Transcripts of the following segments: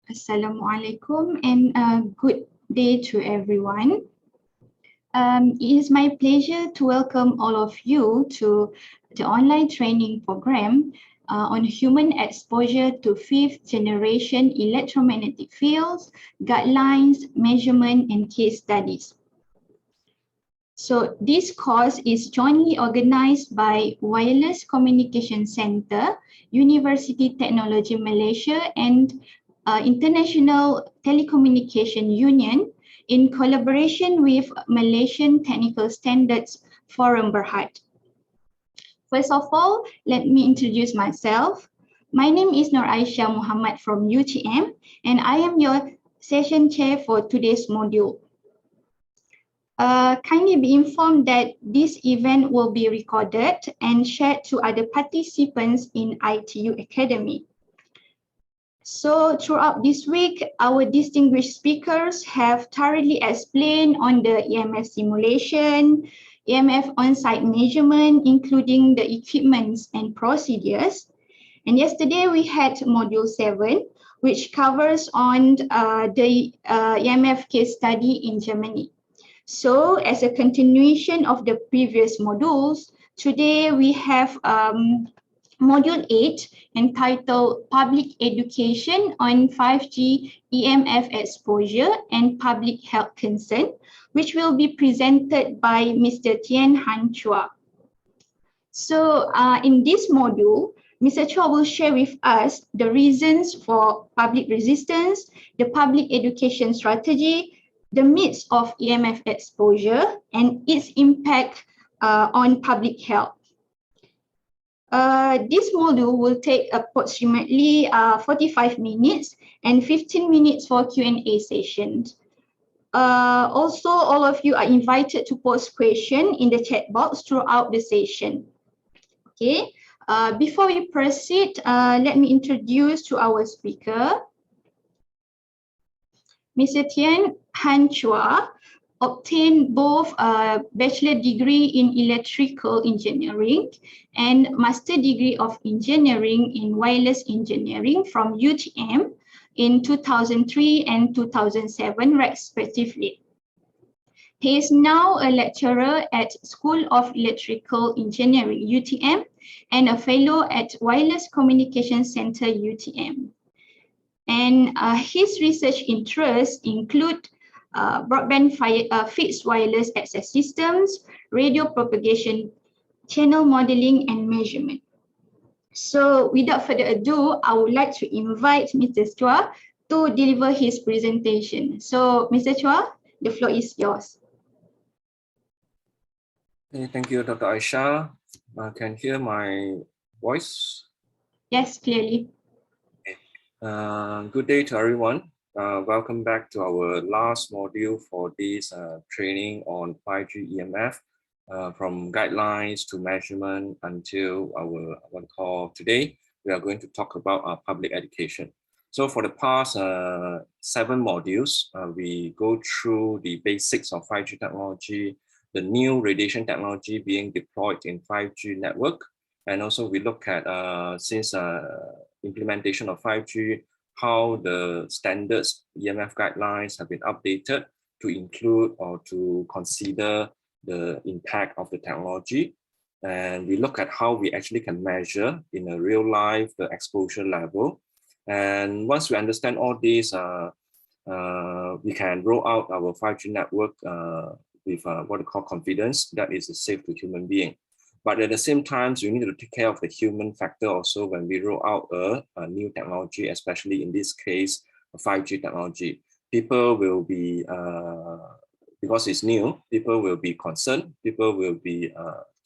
Assalamualaikum and good day to everyone. It is my pleasure to welcome all of you to the online training program on human exposure to fifth generation electromagnetic fields, guidelines, measurement and case studies. So this course is jointly organized by Wireless Communication Center, University Technology Malaysia and International Telecommunication Union in collaboration with Malaysian Technical Standards Forum Berhad. First of all, let me introduce myself. My name is Nur Aisyah Muhammad from UTM and I am your session chair for today's module. Kindly be informed that this event will be recorded and shared to other participants in ITU Academy. So throughout this week, our distinguished speakers have thoroughly explained on the EMF simulation, EMF on-site measurement, including the equipments and procedures. And yesterday we had module 7, which covers on the EMF case study in Germany. So as a continuation of the previous modules, today we have Module 8 entitled Public Education on 5G EMF Exposure and Public Health Concern, which will be presented by Mr. Tien Chua. So in this module, Mr. Chua will share with us the reasons for public resistance, the public education strategy, the myths of EMF exposure and its impact on public health. This module will take approximately 45 minutes and 15 minutes for Q&A sessions. Also, all of you are invited to post questions in the chat box throughout the session. Okay, before we proceed, let me introduce to our speaker. Mr. Tien Chua obtained both a bachelor degree in electrical engineering and master degree of engineering in wireless engineering from UTM in 2003 and 2007 respectively. He is now a lecturer at School of Electrical Engineering UTM and a fellow at Wireless Communication Center UTM. And his research interests include broadband fixed wireless access systems, radio propagation, channel modeling and measurement. So without further ado, I would like to invite Mr. Chua to deliver his presentation. So Mr. Chua, the floor is yours. Okay, thank you, Dr. Aisha. Can hear my voice? Yes, clearly. Good day to everyone. Welcome back to our last module for this training on 5G EMF, from guidelines to measurement until our what we call today. We are going to talk about public education. So for the past 7 modules, we go through the basics of 5G technology, the new radiation technology being deployed in 5G network, and also we look at since implementation of 5G, how the standards EMF guidelines have been updated to include or to consider the impact of the technology. And we look at how we actually can measure in a real life the exposure level. And once we understand all this, we can roll out our 5G network with what we call confidence that is safe to human being. But at the same time, we need to take care of the human factor also when we roll out a new technology, especially in this case, 5G technology. People will be, because it's new, people will be concerned, people will be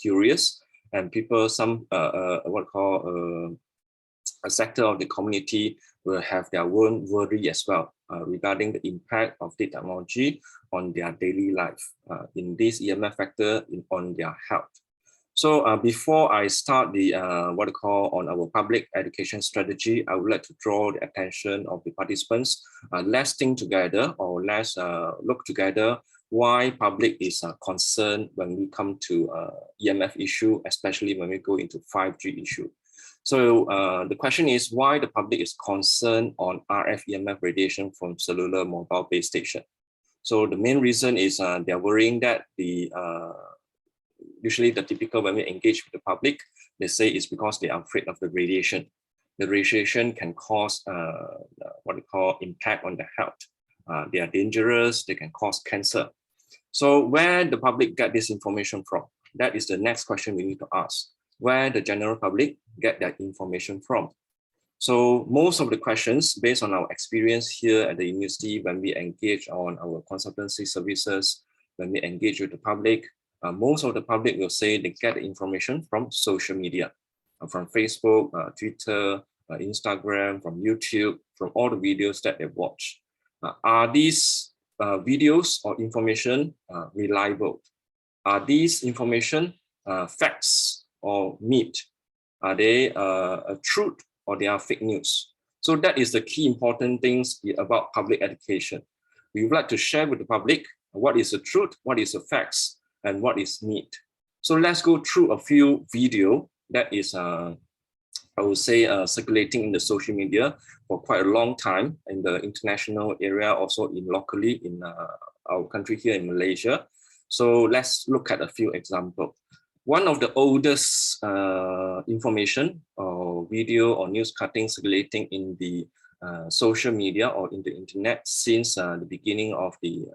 curious, and people, what call a sector of the community will have their own worry as well regarding the impact of the technology on their daily life in this EMF factor on their health. So before I start the what I call on our public education strategy, I would like to draw the attention of the participants. Let's think together, or let's look together why public is concerned when we come to EMF issue, especially when we go into 5G issue. So the question is why the public is concerned on RF EMF radiation from cellular mobile base station. So the main reason is they're worrying that usually the typical when we engage with the public, they say it's because they are afraid of the radiation. The radiation can cause what we call impact on the health. They are dangerous, they can cause cancer. So where the public get this information from? That is the next question we need to ask. Where the general public get that information from? So most of the questions based on our experience here at the university, when we engage on our consultancy services, when we engage with the public, most of the public will say they get the information from social media, from Facebook, Twitter, Instagram, from YouTube, from all the videos that they watch. Are these videos or information reliable? Are these information facts or myth? Are they a truth or they are fake news? So that is the key important things about public education. We would like to share with the public what is the truth, what is the facts, and what is myth. So let's go through a few video that is, I would say, circulating in the social media for quite a long time in the international area, also in locally in our country here in Malaysia. So let's look at a few examples. One of the oldest information or video or news cutting circulating in the social media or in the internet since the beginning of the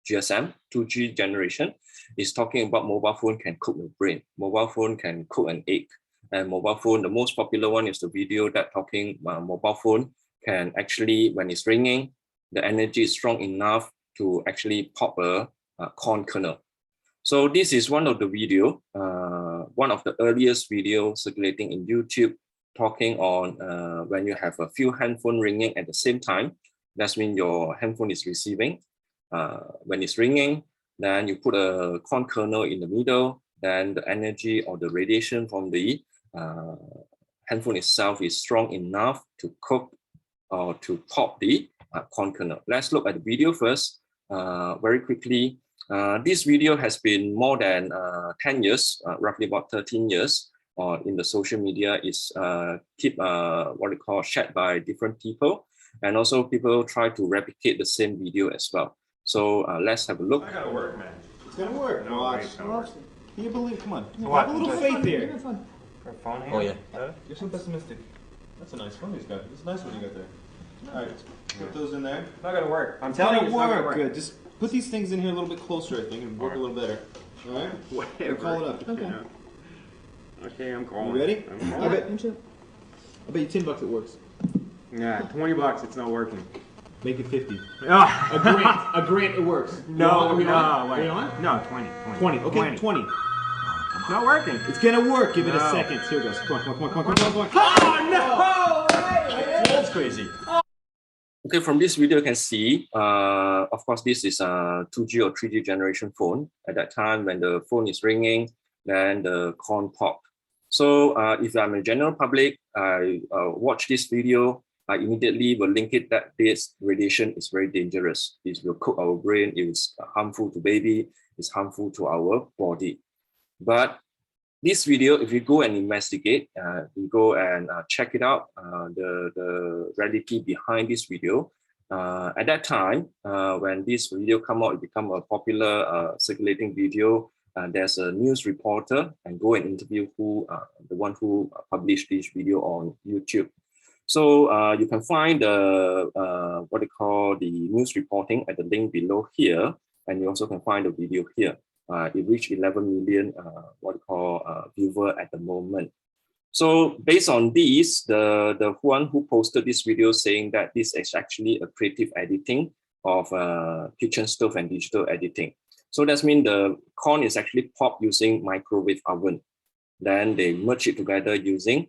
GSM 2G generation is talking about mobile phone can cook the brain. Mobile phone can cook an egg. And mobile phone, the most popular one is the video that talking mobile phone can actually, when it's ringing, the energy is strong enough to actually pop a corn kernel. So this is one of the video, one of the earliest videos circulating in YouTube, talking on when you have a few handphone ringing at the same time, that means your handphone is receiving. When it's ringing, then you put a corn kernel in the middle, then the energy or the radiation from the handphone itself is strong enough to cook or to pop the corn kernel. Let's look at the video first, very quickly. This video has been more than 10 years, roughly about 13 years in the social media. It's what we call shared by different people. And also people try to replicate the same video as well. So let's have a look. I gotta work, man. It's gonna work. No, Watch. it's gonna work. You believe? Come on. What? Have a little faith here. Oh yeah. You're so pessimistic. That's a nice one he's got. It's a nice one you got there. All right, put those in there. Not gonna work. I'm It's telling you, gonna it's not gonna work. work. Good. Just put these things in here a little bit closer. I think it'll work a little better. All right. Whatever. Call it up. Okay. Okay, I'm calling. You ready? I'm I calling. bet you $10 it works. Yeah, $20. It's not working. Make it 50. Ah. A grant. It works. No, Are we no, on? wait. Are we on? No, 20. 20. Okay, 20. It's not working. It's gonna work. Give it a No. second. Here it goes. Come on, come on, come on, come on, come on. Oh no! That's crazy. Okay, from this video you can see, of course, this is a 2G or 3G generation phone. At that time, when the phone is ringing, then the corn pop. So if I'm a general public, I watch this video, I immediately will link it that this radiation is very dangerous. It will cook our brain, it is harmful to baby, it's harmful to our body. But this video, if you go and investigate, you go and check it out, the reality behind this video. At that time, when this video come out, it become a popular circulating video. There's a news reporter and go and interview the one who published this video on YouTube. So you can find the what they call the news reporting at the link below here, and you also can find the video here. It reached 11 million what we call viewer at the moment. So based on this, the one who posted this video saying that this is actually a creative editing of kitchen stove and digital editing. So that means the corn is actually popped using microwave oven. Then they merge it together using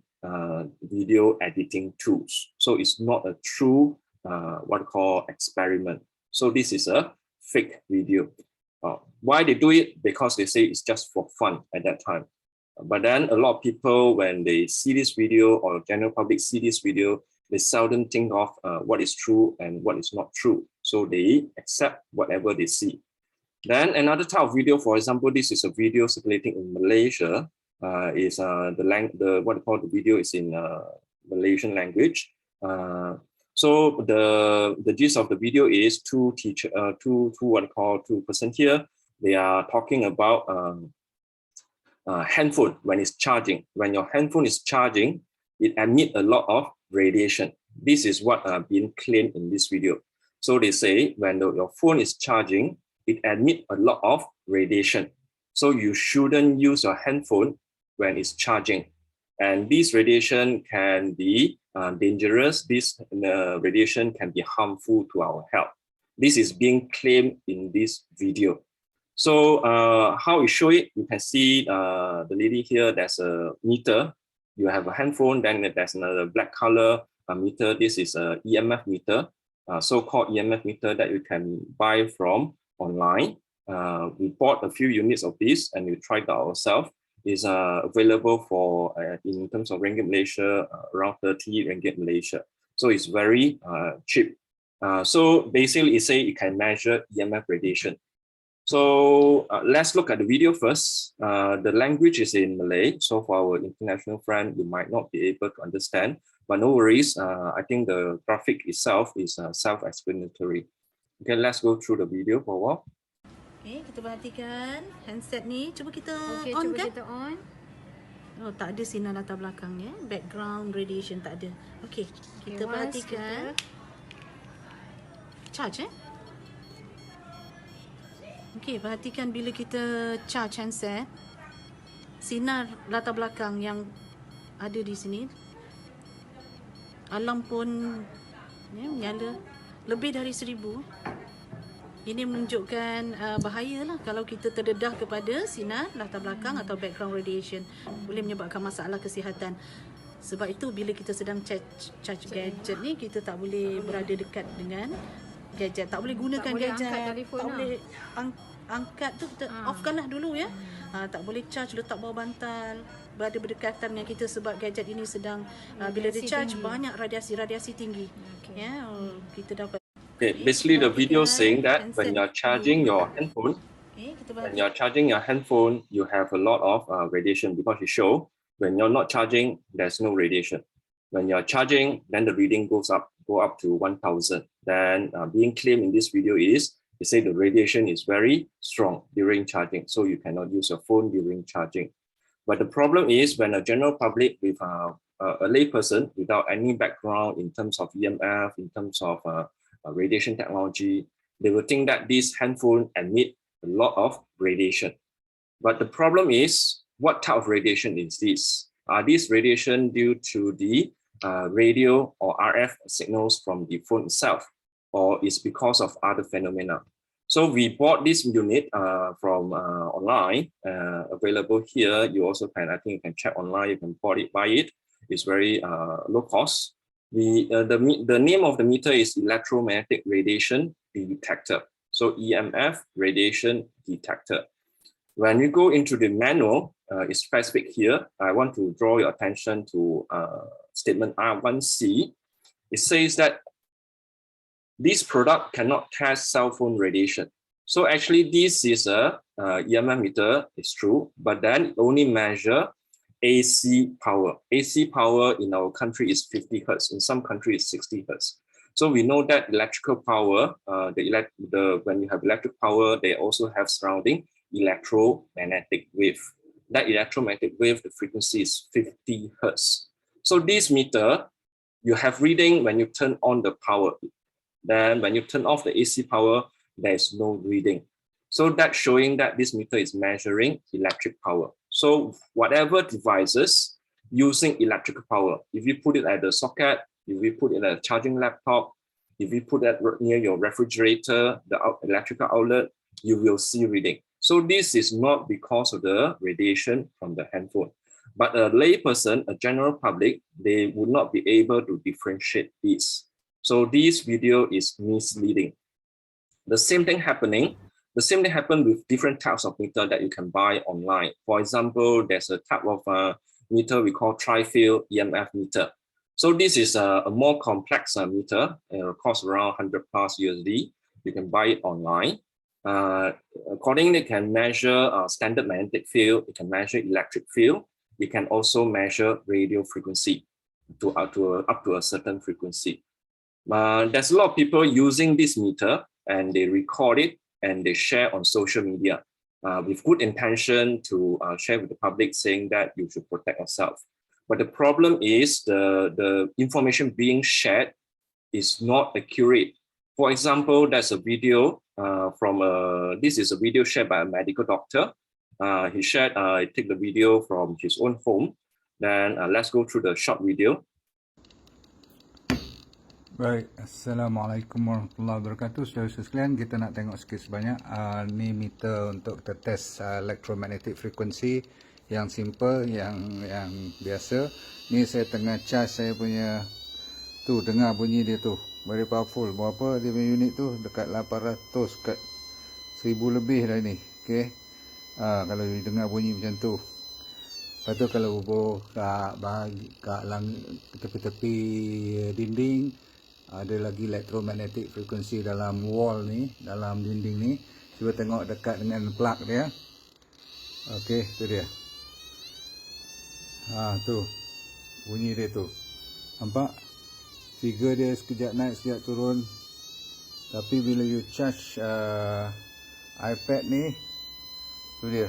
video editing tools. So it's not a true what we call experiment. So this is a fake video. Why they do it? Because they say it's just for fun at that time. But then a lot of people, when they see this video or general public see this video, they seldom think of what is true and what is not true. So they accept whatever they see. Then another type of video, for example, this is a video circulating in Malaysia. is what I call the video is in Malaysian language. So the gist of the video is two person here. They are talking about handphone when it's charging. When your handphone is charging, it emits a lot of radiation. This is what been claimed in this video. So they say when your phone is charging, it emits a lot of radiation. So you shouldn't use your handphone when it's charging. And this radiation can be dangerous. This radiation can be harmful to our health. This is being claimed in this video. So how we show it, you can see the lady here, there's a meter. You have a handphone, then there's another black color meter. This is a EMF meter, so-called EMF meter that you can buy from online. We bought a few units of this and we tried it ourselves. It's available for, in terms of Ringgit Malaysia, around 30 Ringgit Malaysia. So it's very cheap. So basically it says it can measure EMF radiation. So let's look at the video first. The language is in Malay. So for our international friend, you might not be able to understand, but no worries. I think the graphic itself is self-explanatory. Okay, let's go through the video for a while. Okay, kita perhatikan handset ni. Cuba kita Okey, on cuba kan? kita on. Oh, tak ada sinar latar belakangnya. Background radiation tak ada. Okey, kita perhatikan. Charge Okey, perhatikan bila kita charge handset. Sinar latar belakang yang ada di sini. Alarm pun menyala lebih dari 1000. Ini menunjukkan bahayalah kalau kita terdedah kepada sinar latar belakang atau background radiation. Boleh menyebabkan masalah kesihatan. Sebab itu bila kita sedang charge gadget ni, kita tak boleh berada dekat dengan gadget. Tak boleh gunakan gadget. Tak boleh angkat tu, kita offkanlah dulu ya. Tak boleh charge letak bawah bantal, berada berdekatan dengan kita sebab gadget ini sedang bila dia charge tinggi. Banyak radiasi tinggi. Ya, kita dapat. Okay, basically the video saying that when you're charging your handphone, you have a lot of radiation because you show when you're not charging, there's no radiation. When you're charging, then the reading go up to 1000. Then being claimed in this video is, they say the radiation is very strong during charging, so you cannot use your phone during charging. But the problem is when a general public with a layperson without any background in terms of EMF, in terms of radiation technology, they will think that this handphone emit a lot of radiation. But the problem is, what type of radiation is this? Are these radiation due to the radio or RF signals from the phone itself, or is because of other phenomena? So we bought this unit from online, available here. You also can, I think you can check online, you can buy it. It's very low cost. The name of the meter is Electromagnetic Radiation Detector. So EMF Radiation Detector. When we go into the manual, it's specific here. I want to draw your attention to statement R1C. It says that this product cannot test cell phone radiation. So actually this is a EMF meter, it's true, but then it only measure AC power. AC power in our country is 50 Hertz. In some countries, it's 60 Hertz. So we know that electrical power, when you have electric power, they also have surrounding electromagnetic wave. That electromagnetic wave, the frequency is 50 Hertz. So this meter, you have reading when you turn on the power. Then when you turn off the AC power, there's no reading. So that's showing that this meter is measuring electric power. So whatever devices using electrical power, if you put it at the socket, if you put it at a charging laptop, if you put that near your refrigerator, the electrical outlet, you will see reading. So this is not because of the radiation from the handphone. But a layperson, a general public, they would not be able to differentiate this. So this video is misleading. The same thing happened with different types of meter that you can buy online. For example, there's a type of meter we call tri-field EMF meter. So this is a more complex meter. It costs around 100 plus USD. You can buy it online. Accordingly, it can measure standard magnetic field. It can measure electric field. it can also measure radio frequency up to a certain frequency. There's a lot of people using this meter and they record it and they share on social media with good intention to share with the public, saying that you should protect yourself. But the problem is the information being shared is not accurate. For example, there's a video this is a video shared by a medical doctor. He took the video from his own home. Then let's go through the short video. Baik, Assalamualaikum warahmatullahi wabarakatuh. Saudara sekalian, kita nak tengok sikit sebanyak ni meter untuk kita test electromagnetic frequency yang simple, yang biasa. Ni saya tengah charge saya punya tu, dengar bunyi dia tu. Very powerful. Berapa dia punya unit tu? Dekat 800, dekat 1000 lebih dah ni. Okey. Kalau dengar bunyi macam tu. Lepas tu kalau hubung kat tepi-tepi dinding, ada lagi electromagnetic frequency dalam wall ni, dalam dinding ni. Cuba tengok dekat dengan plug dia. Okey, tu dia. Tu. Bunyi dia tu. Nampak? Figure dia sekejap naik, sekejap turun. Tapi bila you charge iPad ni, tu dia.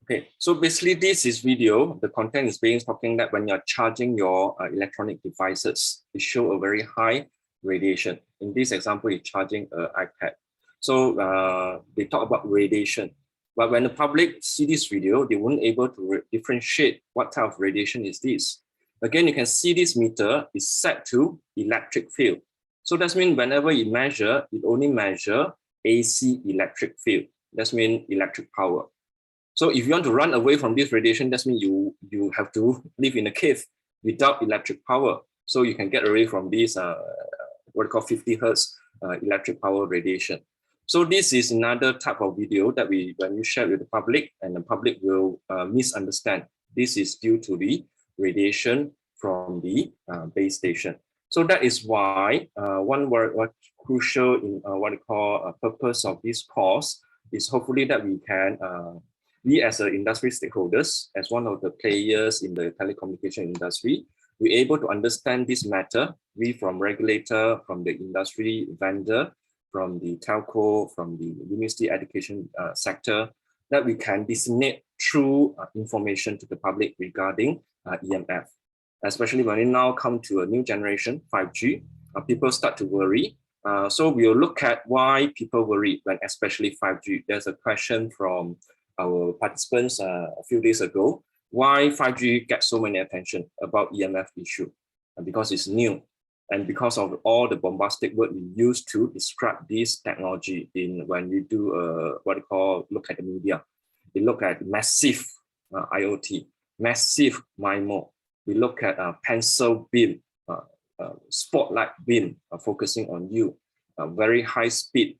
Okay, so basically this is video. The content is being talking that when you're charging your electronic devices, it show a very high radiation. In this example, you're charging an iPad. So they talk about radiation. But when the public see this video, they won't able to differentiate what type of radiation is this. Again, you can see this meter is set to electric field. So that means whenever you measure, it only measure AC electric field. That means electric power. So if you want to run away from this radiation, that means you have to live in a cave without electric power. So you can get away from this what we call 50 hertz electric power radiation. So this is another type of video that when you share with the public, and the public will misunderstand. This is due to the radiation from the base station. So that is why one crucial in what we call purpose of this course is hopefully that we as industry stakeholders, as one of the players in the telecommunication industry, we're able to understand this matter. We from regulator, from the industry vendor, from the telco, from the university education sector, that we can disseminate true information to the public regarding EMF. Especially when we now come to a new generation, 5G, people start to worry. So we'll look at why people worry when especially 5G. There's a question from our participants a few days ago, why 5G gets so many attention about EMF issue, because it's new and because of all the bombastic word we use to describe this technology when we do what we call look at the media. We look at massive IoT, massive MIMO. We look at pencil beam, spotlight beam focusing on you, very high speed,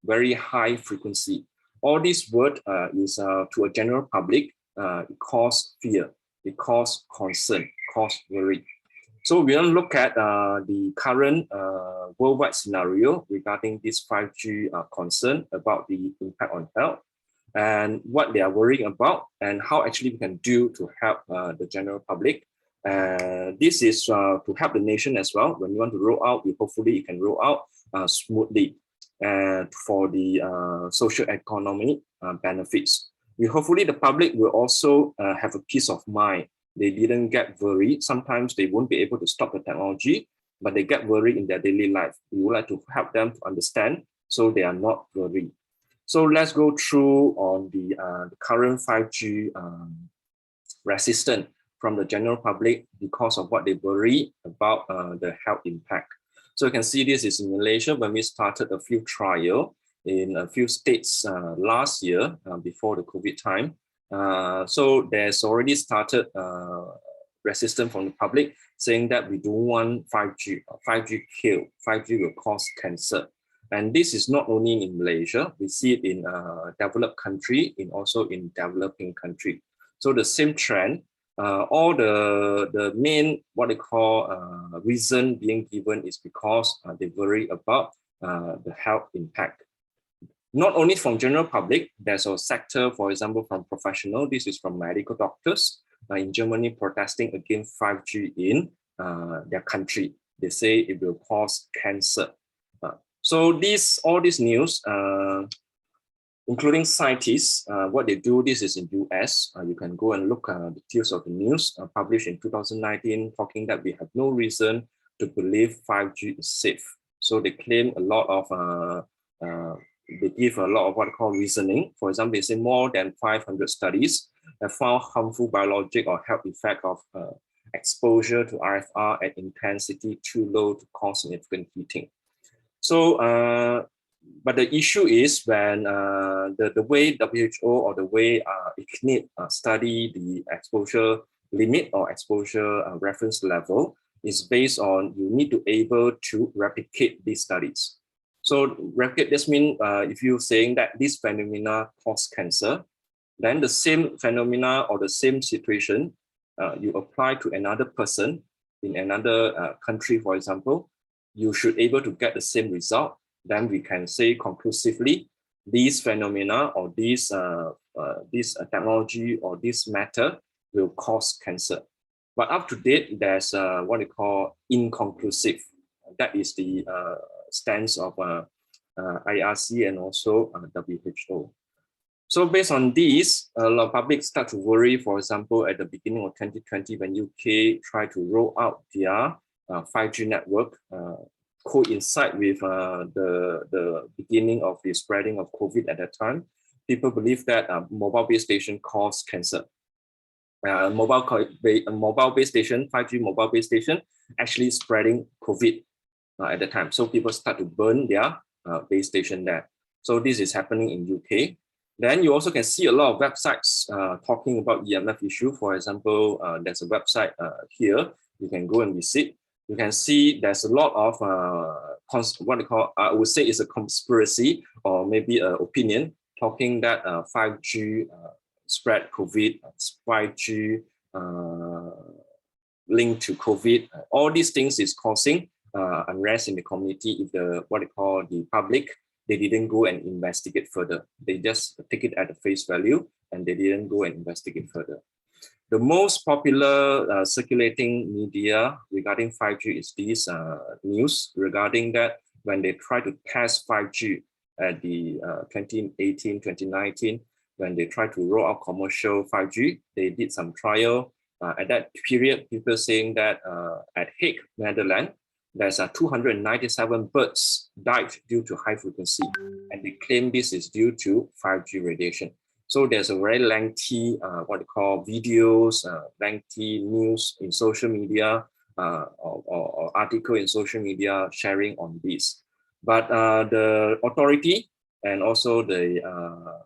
very high frequency. All this word is to a general public, it causes fear, it causes concern, causes worry. So we will look at the current worldwide scenario regarding this 5G concern about the impact on health and what they are worrying about and how actually we can do to help the general public. This is to help the nation as well. When you want to roll out, hopefully it can roll out smoothly. For the social economic benefits. Hopefully the public will also have a peace of mind. They didn't get worried. Sometimes they won't be able to stop the technology, but they get worried in their daily life. We would like to help them to understand so they are not worried. So let's go through on the current 5G resistance from the general public because of what they worry about the health impact. So you can see this is in Malaysia when we started a few trials in a few states last year before the COVID time. So there's already started resistance from the public saying that we don't want 5G. 5G kill. 5G will cause cancer. And this is not only in Malaysia. We see it in developed country and also in developing country. So the same trend. All the main what they call reason being given is because they worry about the health impact. Not only from general public, there's a sector, for example, from professional. This is from medical doctors in Germany protesting against 5G in their country. They say it will cause cancer. So all this news, including scientists, what they do, this is in US. You can go and look at the details of the news published in 2019, talking that we have no reason to believe 5G is safe. So they claim a lot of, they give a lot of what I call reasoning. For example, they say more than 500 studies have found harmful biologic or health effect of exposure to RFR at intensity too low to cause significant heating. So, but the issue is when the way WHO or the way ICNIT study the exposure limit or exposure reference level is based on you need to able to replicate these studies. So replicate, this means if you're saying that this phenomena cause cancer, then the same phenomena or the same situation you apply to another person in another country, for example, you should able to get the same result. Then we can say conclusively, these phenomena or this technology or this matter will cause cancer. But up to date, there's what we call inconclusive. That is the stance of IRC and also WHO. So based on these, a lot of public start to worry, for example, at the beginning of 2020, when UK tried to roll out their 5G network, coincide with the beginning of the spreading of COVID at that time. People believe that mobile base station cause cancer. Mobile base station, 5G mobile base station, actually spreading COVID at the time. So people start to burn their base station there. So this is happening in UK. Then you also can see a lot of websites talking about EMF issue. For example, there's a website here. You can go and visit. You can see there's a lot of what they call, I would say it's a conspiracy or maybe an opinion talking that 5G spread COVID, 5G linked to COVID. All these things is causing unrest in the community if what they call the public, they didn't go and investigate further. They just take it at the face value and they didn't go and investigate further. The most popular circulating media regarding 5G is this news regarding that when they try to test 5G at the 2018, 2019, when they try to roll out commercial 5G, they did some trial. At that period, people saying that at Hague, Netherlands, there's 297 birds died due to high frequency, and they claim this is due to 5G radiation. So there's a very lengthy, what they call videos, lengthy news in social media or article in social media sharing on this. But the authority and also the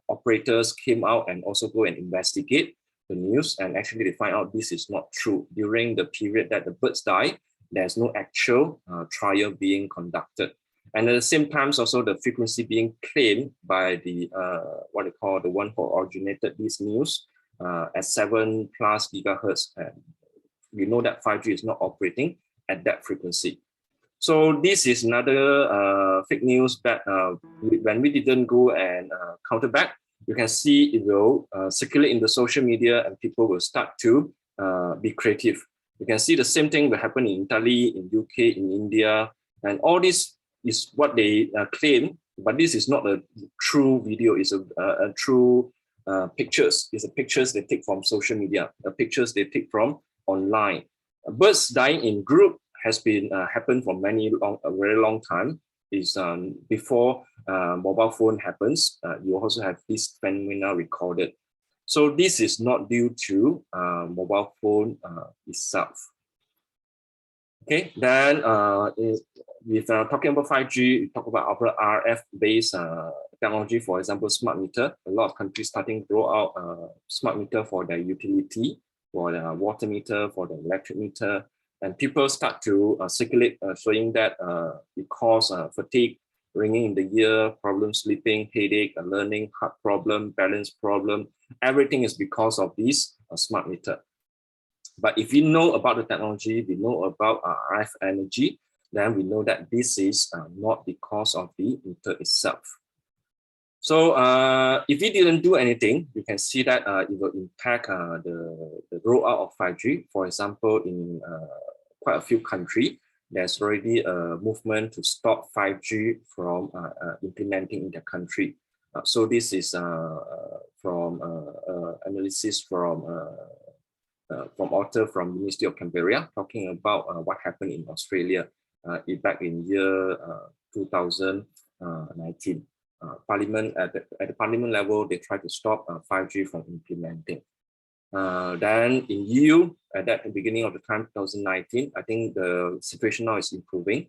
operators came out and also go and investigate the news, and actually they find out this is not true. During the period that the birds died, there's no actual trial being conducted. And at the same time, also the frequency being claimed by the what they call the one who originated this news at 7+ gigahertz. And we know that 5G is not operating at that frequency. So this is another fake news that when we didn't go and counter back, you can see it will circulate in the social media and people will start to be creative. You can see the same thing will happen in Italy, in UK, in India, and all this is what they claim, but this is not a true video, it's a true pictures. It's a pictures they take from social media, pictures they take from online. Birds dying in group has been happened for a very long time. Is before mobile phone happens, you also have this phenomena recorded. So this is not due to mobile phone itself. Okay, then with talking about 5G, we talk about our RF-based technology, for example, smart meter. A lot of countries starting to roll out smart meter for their utility, for the water meter, for the electric meter, and people start to circulate showing that it causes fatigue, ringing in the ear, problem sleeping, headache, learning, heart problem, balance problem. Everything is because of this smart meter. But if we know about the technology, we know about RF energy, then we know that this is not because of the meter itself. So if we didn't do anything, you can see that it will impact the rollout of 5G. For example, in quite a few countries, there's already a movement to stop 5G from implementing in the country. So this is from analysis from author from University of Canberra, talking about what happened in Australia back in year 2019. Parliament at the parliament level, they try to stop 5G from implementing. Then in EU, at the beginning of the time, 2019, I think the situation now is improving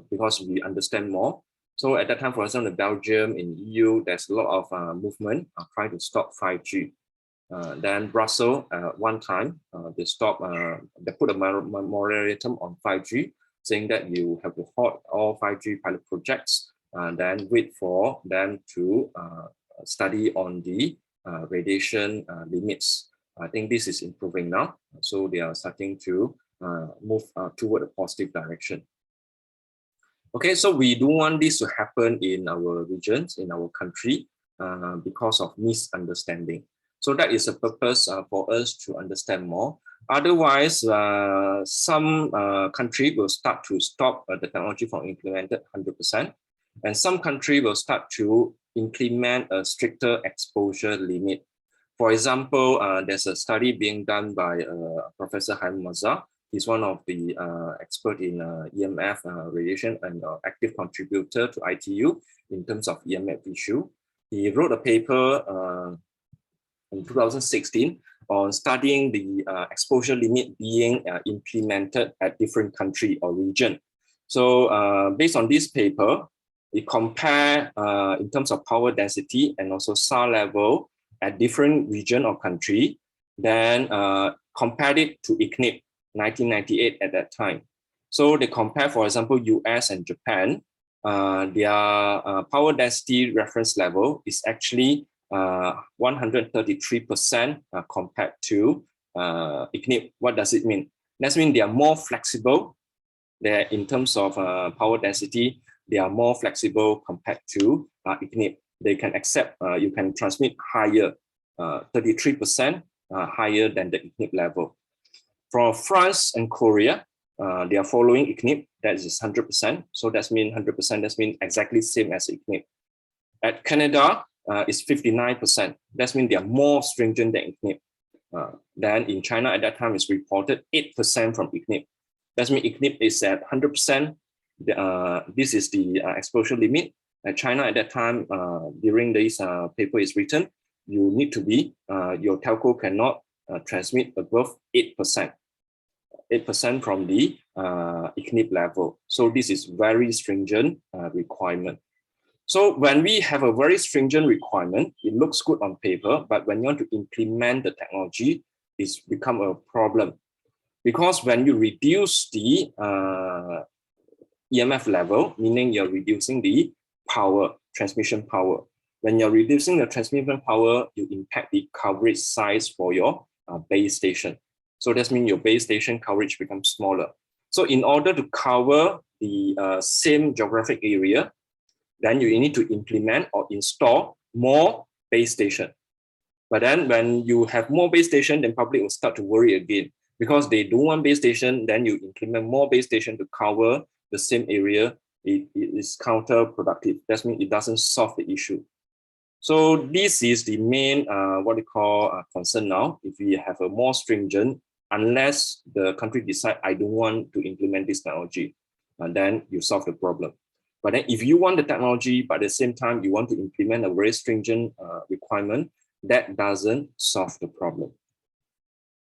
because we understand more. So at that time, for example, in Belgium, in EU, there's a lot of movement trying to stop 5G. Then Brussels, one time, they put a moratorium on 5G, saying that you have to halt all 5G pilot projects and then wait for them to study on the radiation limits. I think this is improving now. So they are starting to move toward a positive direction. Okay, so we don't want this to happen in our regions, in our country, because of misunderstanding. So that is a purpose for us to understand more. Otherwise, some country will start to stop the technology from implemented 100%. And some country will start to implement a stricter exposure limit. For example, there's a study being done by Professor Haim Mazar. He's one of the experts in EMF radiation and active contributor to ITU in terms of EMF issue. He wrote a paper in 2016 on studying the exposure limit being implemented at different country or region. So based on this paper, we compare in terms of power density and also SAR level at different region or country, then compared it to ICNIP 1998 at that time. So they compare, for example, US and Japan, their power density reference level is actually 133% compared to ICNIP. What does it mean? That means they are more flexible. They're in terms of power density, they are more flexible compared to ICNIP. They can accept, you can transmit higher, 33% higher than the ICNIP level. For France and Korea, they are following ICNIP, that is 100%. So that means 100%, that means exactly same as ICNIP. At Canada, it's 59%. That means they are more stringent than ICNIP. Then in China at that time, it's reported 8% from ICNIP. That means ICNIP is at 100%. This is the exposure limit. At China at that time, during this paper is written, you need to be, your telco cannot transmit above 8%. 8% from the ICNIP level. So this is very stringent requirement. So when we have a very stringent requirement, it looks good on paper, but when you want to implement the technology, it's become a problem. Because when you reduce the EMF level, meaning you're reducing the power, transmission power. When you're reducing the transmission power, you impact the coverage size for your base station. So that means your base station coverage becomes smaller. So in order to cover the same geographic area, then you need to implement or install more base station. But then when you have more base station, then public will start to worry again. Because they don't want base station, then you implement more base station to cover the same area. It is counterproductive. That means it doesn't solve the issue. So this is the main, what we call concern now. If we have a more stringent, unless the country decide, I don't want to implement this technology, and then you solve the problem. But then if you want the technology, but at the same time, you want to implement a very stringent requirement, that doesn't solve the problem.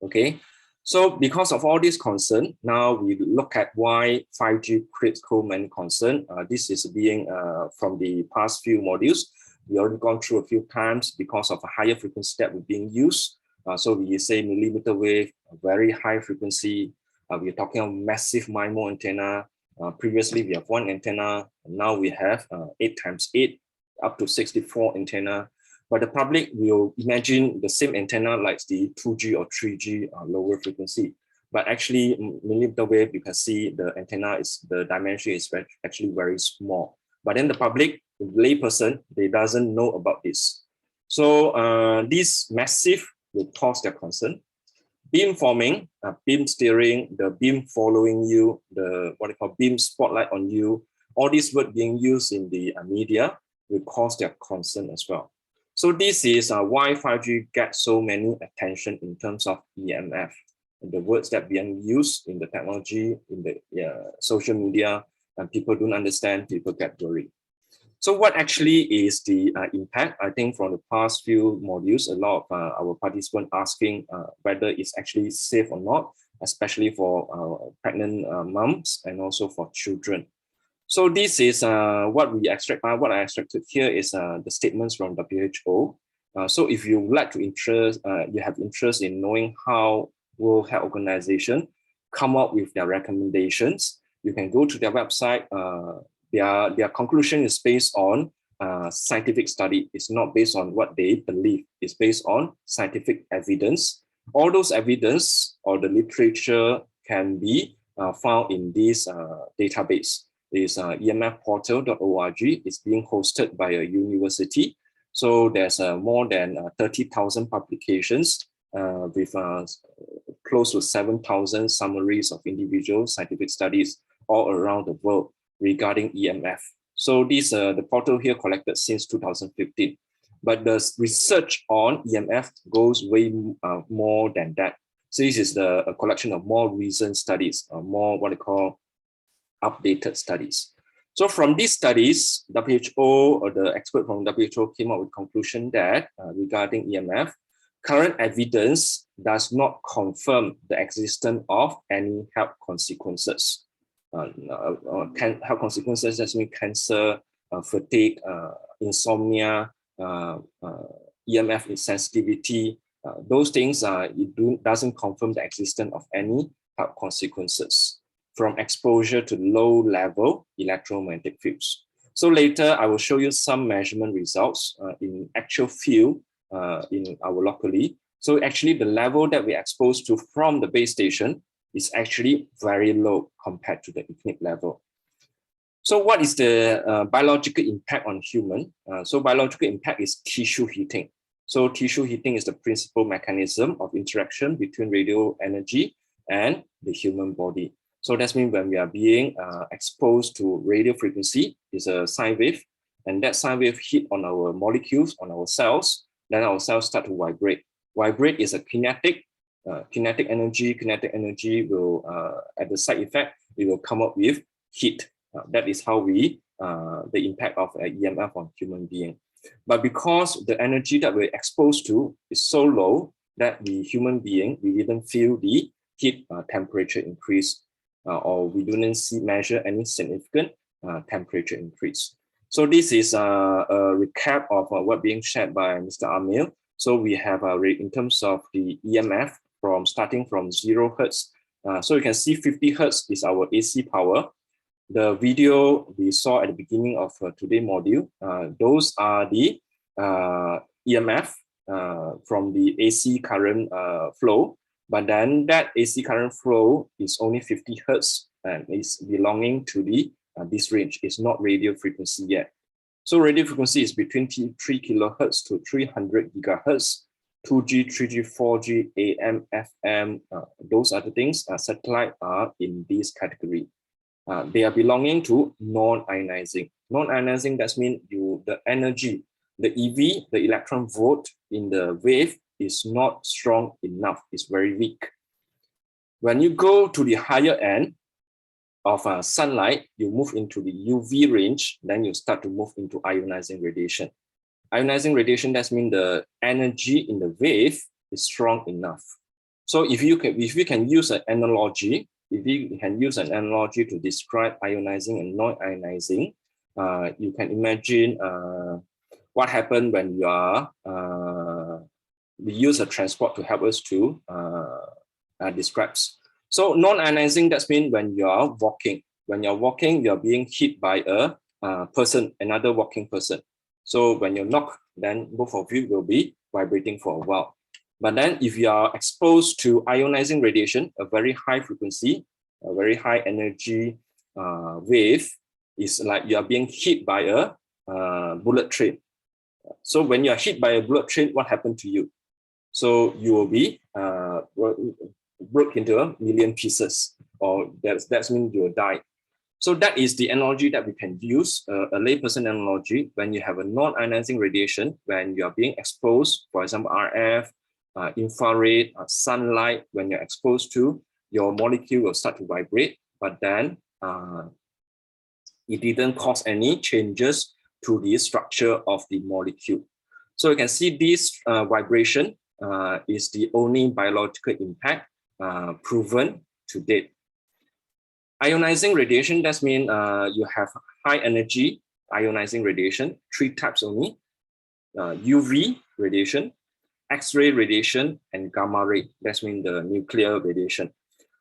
Okay. So because of all this concern, now we look at why 5G creates so many concern. This is being from the past few modules. We already gone through a few times because of a higher frequency that we're being used. So we say millimeter wave, very high frequency. We're talking about massive MIMO antenna. Previously, we have one antenna. Now we have 8x8, up to 64 antenna. But the public will imagine the same antenna like the 2G or 3G lower frequency. But actually, millimeter wave, you can see the antenna is, the dimension is actually very small. But then the public the layperson, they doesn't know about this. So this massive will cause their concern. Beam forming, beam steering, the beam following you, the what they call beam spotlight on you, all these words being used in the media will cause their concern as well. So this is why 5G gets so many attention in terms of EMF. And the words that being used in the technology, in the social media, and people don't understand, people get worried. So what actually is the impact? I think from the past few modules, a lot of our participants asking whether it's actually safe or not, especially for pregnant moms and also for children. So this is what we extract. What I extracted here is the statements from WHO. So if you would like to you have interest in knowing how World Health Organization come up with their recommendations, you can go to their website. Their conclusion is based on scientific study. It's not based on what they believe. It's based on scientific evidence. All those evidence or the literature can be found in this database. It's emfportal.org. It's being hosted by a university. So there's more than 30,000 publications with close to 7,000 summaries of individual scientific studies all around the world regarding EMF. So this the portal here collected since 2015, but the research on EMF goes way more than that. So this is a collection of more recent studies, more what they call updated studies. So from these studies, WHO or the expert from WHO came up with conclusion that regarding EMF, current evidence does not confirm the existence of any health consequences. Health consequences, that means cancer, fatigue, insomnia, EMF insensitivity. Those things doesn't confirm the existence of any health consequences from exposure to low-level electromagnetic fields. So later, I will show you some measurement results in actual field in our locally. So actually, the level that we're exposed to from the base station is actually very low compared to the ethnic level. So what is the biological impact on human? So biological impact is tissue heating. So tissue heating is the principal mechanism of interaction between radio energy and the human body. So that means when we are being exposed to radio frequency, is a sine wave, and that sine wave hit on our molecules, on our cells, then our cells start to vibrate. Vibrate is a kinetic energy. Kinetic energy will, at the side effect, it will come up with heat. That is how the impact of EMF on human being. But because the energy that we're exposed to is so low that the human being, we didn't feel the heat temperature increase, or we didn't measure any significant temperature increase. So this is a recap of what being shared by Mr. Amil. So we have in terms of the EMF from starting from 0 Hertz. So you can see 50 Hertz is our AC power. The video we saw at the beginning of today's module, those are the EMF from the AC current flow. But then that AC current flow is only 50 Hertz and is belonging to the this range. It's not radio frequency yet. So radio frequency is between 3 kilohertz to 300 gigahertz, 2G, 3G, 4G, AM, FM, those other things, satellite are in this category. They are belonging to non-ionizing. Non-ionizing, that means the energy, the EV, the electron volt in the wave is not strong enough, it's very weak. When you go to the higher end of sunlight, you move into the UV range, then you start to move into ionizing radiation. Ionizing radiation, that means the energy in the wave is strong enough. So if you can use an analogy, to describe ionizing and non-ionizing, you can imagine what happened when you are, we use a transport to help us to describe. So non-ionizing, that means when you are walking. When you're walking, you're being hit by a person, another walking person. So when you knock, then both of you will be vibrating for a while. But then if you are exposed to ionizing radiation, a very high frequency, a very high energy wave, is like you are being hit by a bullet train. So when you are hit by a bullet train, what happened to you? So you will be broke into a million pieces, or that means you will die. So that is the analogy that we can use, a layperson analogy. When you have a non-ionizing radiation, when you are being exposed, for example, RF, infrared, sunlight, when you're exposed to, your molecule will start to vibrate, but then it didn't cause any changes to the structure of the molecule. So you can see this vibration is the only biological impact proven to date. Ionizing radiation, that means you have high energy ionizing radiation, 3 types only: UV radiation, X-ray radiation, and gamma ray. That means the nuclear radiation.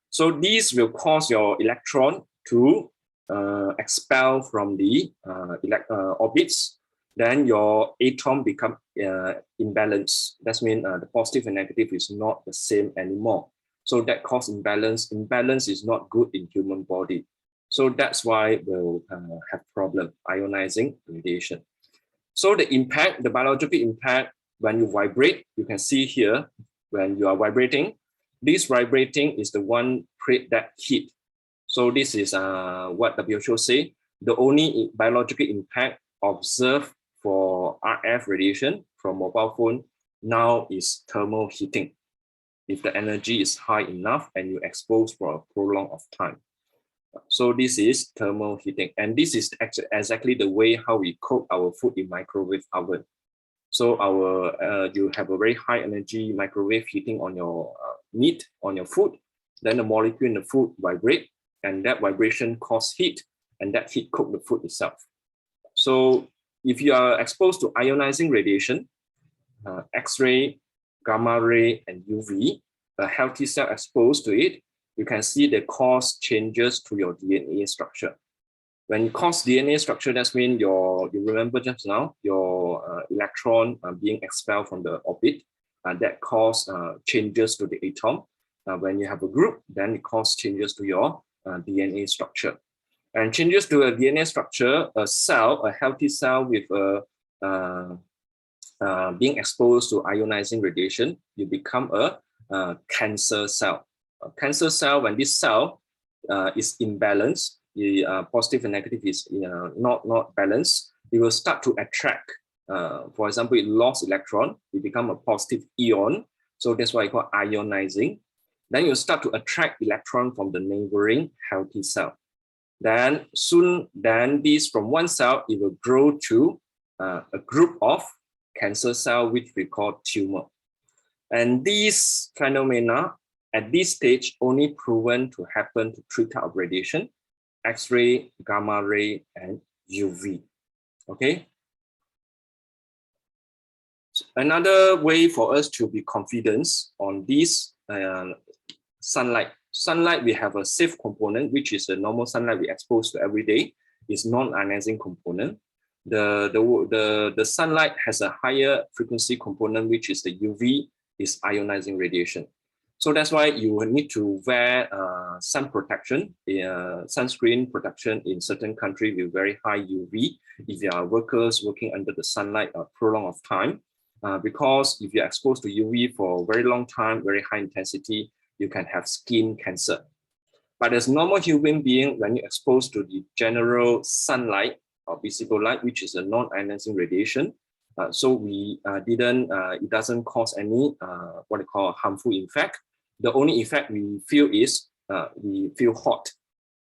So these will cause your electron to expel from the orbits. Then your atom become imbalanced. That means the positive and negative is not the same anymore. So that causes imbalance. Imbalance is not good in human body. So that's why we'll have problem ionizing radiation. So the impact, the biological impact, when you vibrate, you can see here, when you are vibrating, this vibrating is the one create that heat. So this is what WHO say, the only biological impact observed for RF radiation from mobile phone now is thermal heating. If the energy is high enough and you expose for a prolonged of time. So this is thermal heating. And this is exactly the way how we cook our food in microwave oven. So you have a very high energy microwave heating on your meat, on your food. Then the molecule in the food vibrate, and that vibration cause heat, and that heat cook the food itself. So if you are exposed to ionizing radiation, X-ray, gamma ray, and UV, a healthy cell exposed to it, you can see the cause changes to your DNA structure. When you cause DNA structure, that means you remember just now, your electron being expelled from the orbit, that cause changes to the atom. When you have a group, then it causes changes to your DNA structure. And changes to a DNA structure, a cell, a healthy cell with being exposed to ionizing radiation, you become a cancer cell. A cancer cell, when this cell is imbalanced, the positive and negative is not balanced, it will start to attract. For example, it lost electron, it become a positive ion. So that's why it's called ionizing. Then you start to attract electron from the neighboring healthy cell. Then this from one cell, it will grow to a group of cancer cell, which we call tumor. And these phenomena at this stage only proven to happen to 3 types of radiation: X-ray, gamma ray, and UV. Okay. So another way for us to be confident on this sunlight. Sunlight, we have a safe component, which is the normal sunlight we expose to every day, is non-ionizing component. The sunlight has a higher frequency component, which is the UV, is ionizing radiation. So that's why you will need to wear sun protection, sunscreen protection in certain countries with very high UV, if you are workers working under the sunlight a prolonged of time. Because if you're exposed to UV for a very long time, very high intensity, you can have skin cancer. But as normal human being, when you're exposed to the general sunlight or visible light, which is a non-ionizing radiation, so it doesn't cause any what they call harmful effect. The only effect we feel is we feel hot.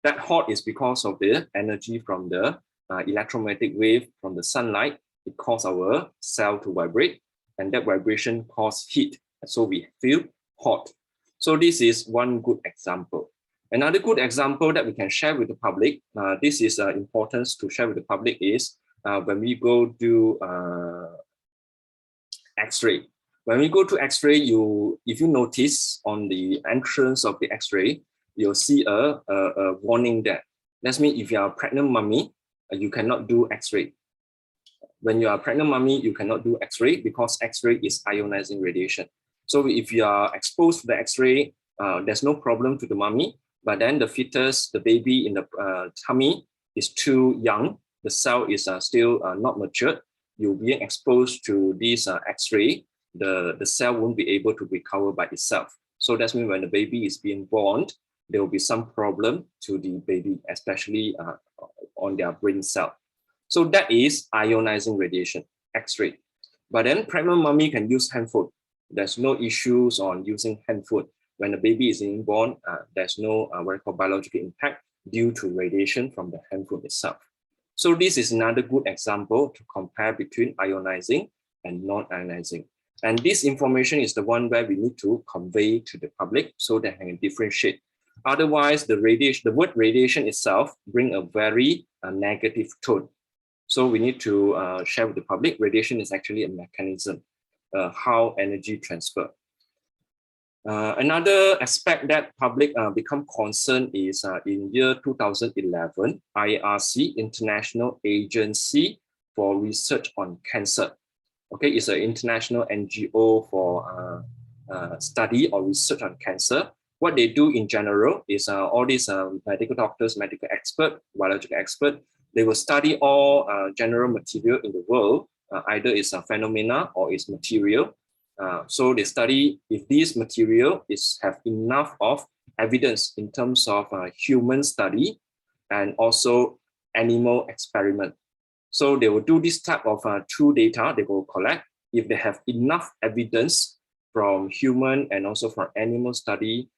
That hot is because of the energy from the electromagnetic wave from the sunlight. It causes our cell to vibrate, and that vibration causes heat. So we feel hot. So this is one good example. Another good example that we can share with the public, this is important to share with the public, is when we go do X-ray. When we go to X-ray, if you notice on the entrance of the X-ray, you'll see a warning there. That means if you are a pregnant mommy, you cannot do X-ray. When you are a pregnant mommy, you cannot do X-ray because X-ray is ionizing radiation. So if you are exposed to the X-ray, there's no problem to the mommy, but then the fetus, the baby in the tummy is too young, the cell is still not matured, you're being exposed to this X-ray, the cell won't be able to recover by itself. So that's mean when the baby is being born, there will be some problem to the baby, especially on their brain cell. So that is ionizing radiation, X-ray. But then pregnant mommy can use hand food. There's no issues on using hand food. When the baby is being born, there's no what we call biological impact due to radiation from the hand food itself. So this is another good example to compare between ionizing and non-ionizing. And this information is the one where we need to convey to the public so they can differentiate. Otherwise, the word radiation itself bring a very negative tone. So we need to share with the public, radiation is actually a mechanism, how energy transfer. Another aspect that public become concerned is in year 2011, IRC, International Agency for Research on Cancer. Okay, it's an international NGO for study or research on cancer. What they do in general is all these medical doctors, medical expert, biological expert, they will study all general material in the world, either it's a phenomena or it's material. So they study if this material have enough of evidence in terms of human study and also animal experiment. So they will do this type of true data they will collect. If they have enough evidence from human and also from animal study,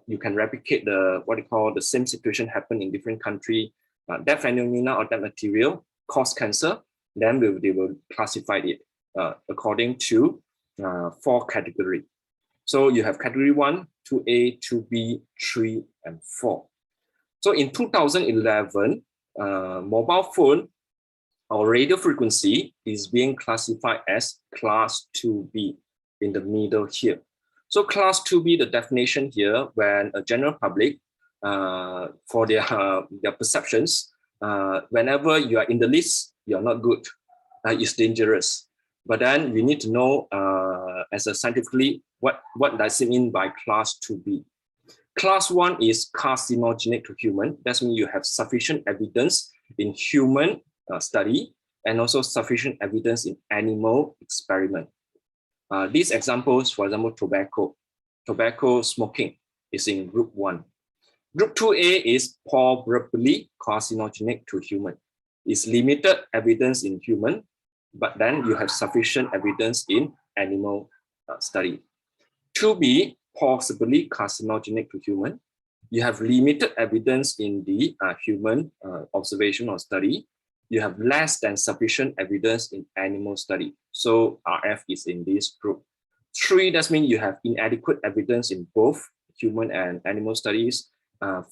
you can replicate what you call the same situation happen in different countries. That phenomena or that material cause cancer, then they will classify it according to 4 categories. So you have category 1, 2A, 2B, 3, and 4. So in 2011, mobile phone or radio frequency is being classified as class 2B in the middle here. So class 2B, the definition here, when a general public, for their perceptions, whenever you are in the list, you're not good, it's dangerous. But then you need to know as a scientifically, what does it mean by class 2B? Class 1 is carcinogenic to human. That means you have sufficient evidence in human study and also sufficient evidence in animal experiment. These examples, for example, tobacco smoking is in group 1. Group 2A is probably carcinogenic to human. It's limited evidence in human, but then you have sufficient evidence in animal study. 2B, possibly carcinogenic to human. You have limited evidence in the human observation or study. You have less than sufficient evidence in animal study. So RF is in this group. 3, that means you have inadequate evidence in both human and animal studies.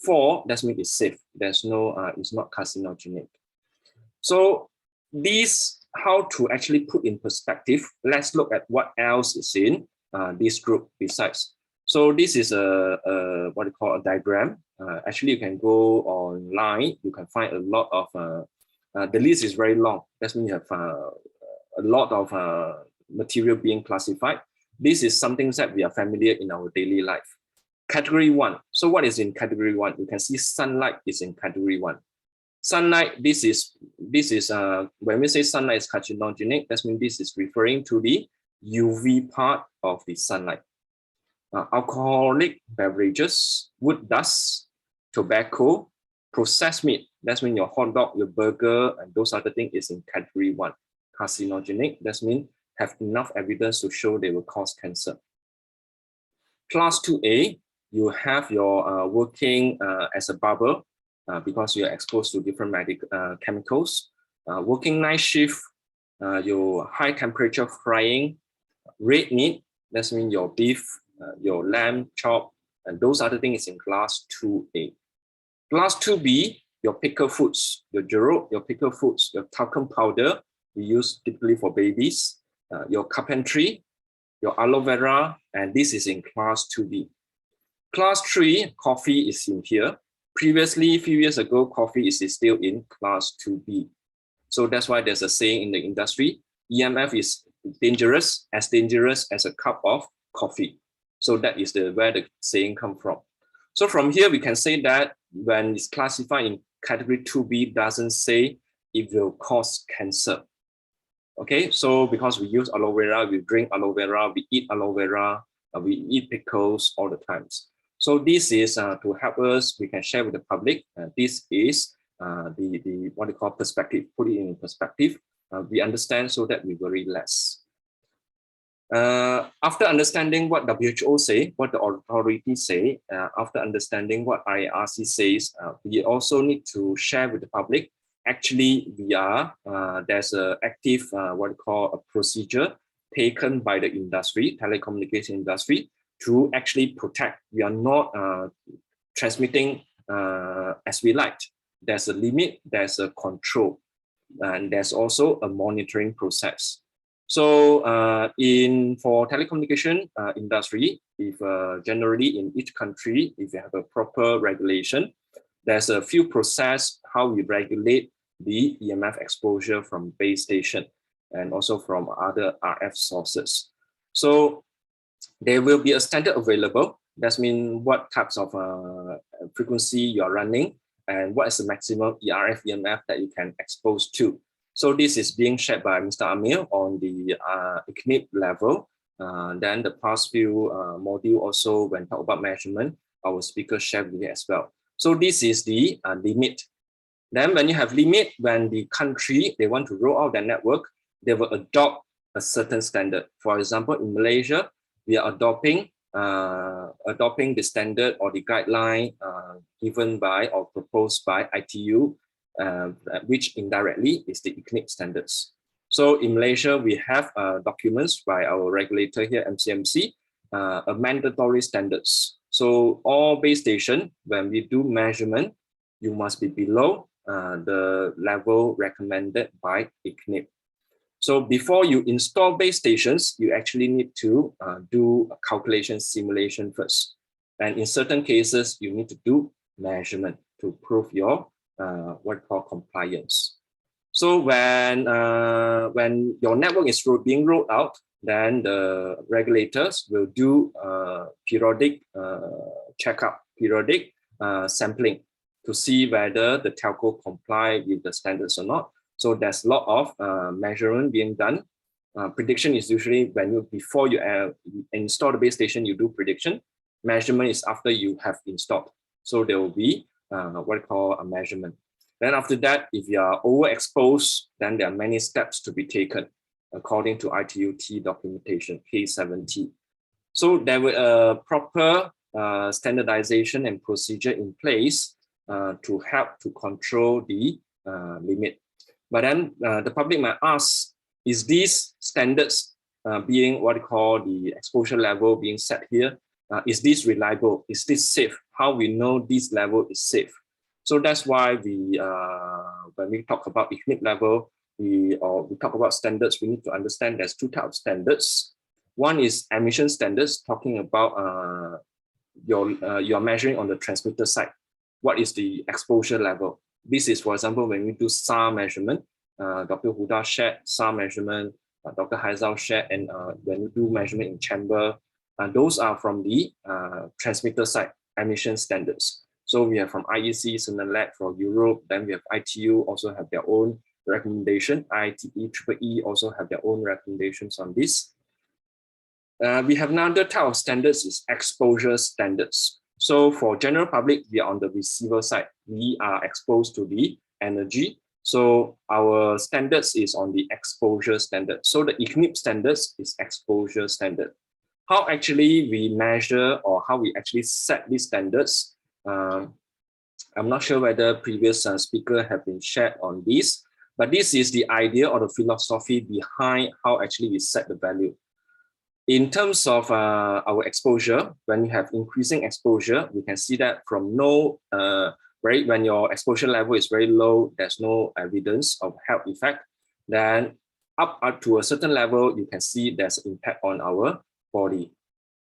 4, that means it's safe. There's no, it's not carcinogenic. So these, how to actually put in perspective, let's look at what else is in this group besides. So this is what you call a diagram. Actually, you can go online. You can find a lot of, the list is very long. That means you have a lot of material being classified. This is something that we are familiar in our daily life. Category 1. So what is in category 1? You can see sunlight is in category 1. Sunlight, this is when we say sunlight is carcinogenic, that means this is referring to the UV part of the sunlight. Alcoholic beverages, wood dust, tobacco, processed meat, that means your hot dog, your burger, and those other things is in category 1. Carcinogenic, that means have enough evidence to show they will cause cancer. Class 2A, you have your working as a barber because you are exposed to different medical chemicals. Working night shift, your high temperature frying, red meat, that means your beef, your lamb chop, and those other things in class 2A. Class 2B, your pickle foods, your gero, your pickle foods, your talcum powder, we use typically for babies, your carpentry, your aloe vera, and this is in class 2B. Class 3, coffee is in here. Previously, a few years ago, coffee is still in class 2B. So that's why there's a saying in the industry, EMF is dangerous as a cup of coffee. So that is where the saying comes from. So from here, we can say that when it's classified in category 2B, doesn't say it will cause cancer. Okay, so because we use aloe vera, we drink aloe vera, we eat aloe vera, we eat pickles all the times. So this is to help us, we can share with the public. This is the what we call perspective, put it in perspective. We understand so that we worry less. After understanding what WHO say, what the authorities say, after understanding what IRC says, we also need to share with the public. Actually, we are there's a active what we call a procedure taken by the industry, telecommunication industry, to actually protect. We are not transmitting as we like. There's a limit, there's a control, and there's also a monitoring process. So for telecommunication industry, if generally in each country, if you have a proper regulation, there's a few process how we regulate the EMF exposure from base station and also from other RF sources. So there will be a standard available. That means what types of frequency you are running and what is the maximum ERF EMF that you can expose to. So this is being shared by Mr. Amir on the ECNIP level. Then the past few module also when talk about measurement, our speaker shared with it as well. So this is the limit. Then when you have limit, when the country, they want to roll out their network, they will adopt a certain standard. For example, in Malaysia, we are adopting the standard or the guideline given by or proposed by ITU, which indirectly is the ECNIP standards. So in Malaysia, we have documents by our regulator here, MCMC, a mandatory standards. So all base station, when we do measurement, you must be below the level recommended by ECNIP. So before you install base stations, you actually need to do a calculation simulation first. And in certain cases, you need to do measurement to prove your what we call compliance. So when your network is being rolled out, then the regulators will do periodic checkup, periodic sampling to see whether the telco comply with the standards or not. So there's a lot of measurement being done. Prediction is usually when before you install the base station, you do prediction. Measurement is after you have installed. So there will be what we call a measurement. Then after that, if you are overexposed, then there are many steps to be taken according to ITU-T documentation, K7T. So there will a proper standardization and procedure in place to help to control the limit. But then the public might ask, is these standards being what we call the exposure level being set here? Is this reliable? Is this safe? How we know this level is safe? So that's why we, when we talk about ECNIP level, we talk about standards, we need to understand there's two types of standards. One is emission standards, talking about you're measuring on the transmitter side. What is the exposure level? This is, for example, when we do SAR measurement, Dr. Huda shared SAR measurement, Dr. Haizal shared, and when we do measurement in chamber, those are from the transmitter side, emission standards. So we have from IEC, Senelec for Europe, then we have ITU also have their own recommendation, IEEE, EEE also have their own recommendations on this. We have another type of standards is exposure standards. So for general public, we are on the receiver side. We are exposed to the energy. So our standards is on the exposure standard. So the ECNIP standards is exposure standard. How actually we measure or how we actually set these standards, I'm not sure whether previous speaker have been shared on this, but this is the idea or the philosophy behind how actually we set the value. In terms of our exposure, when you have increasing exposure, we can see that from when your exposure level is very low, there's no evidence of health effect. Then up to a certain level, you can see there's an impact on our body.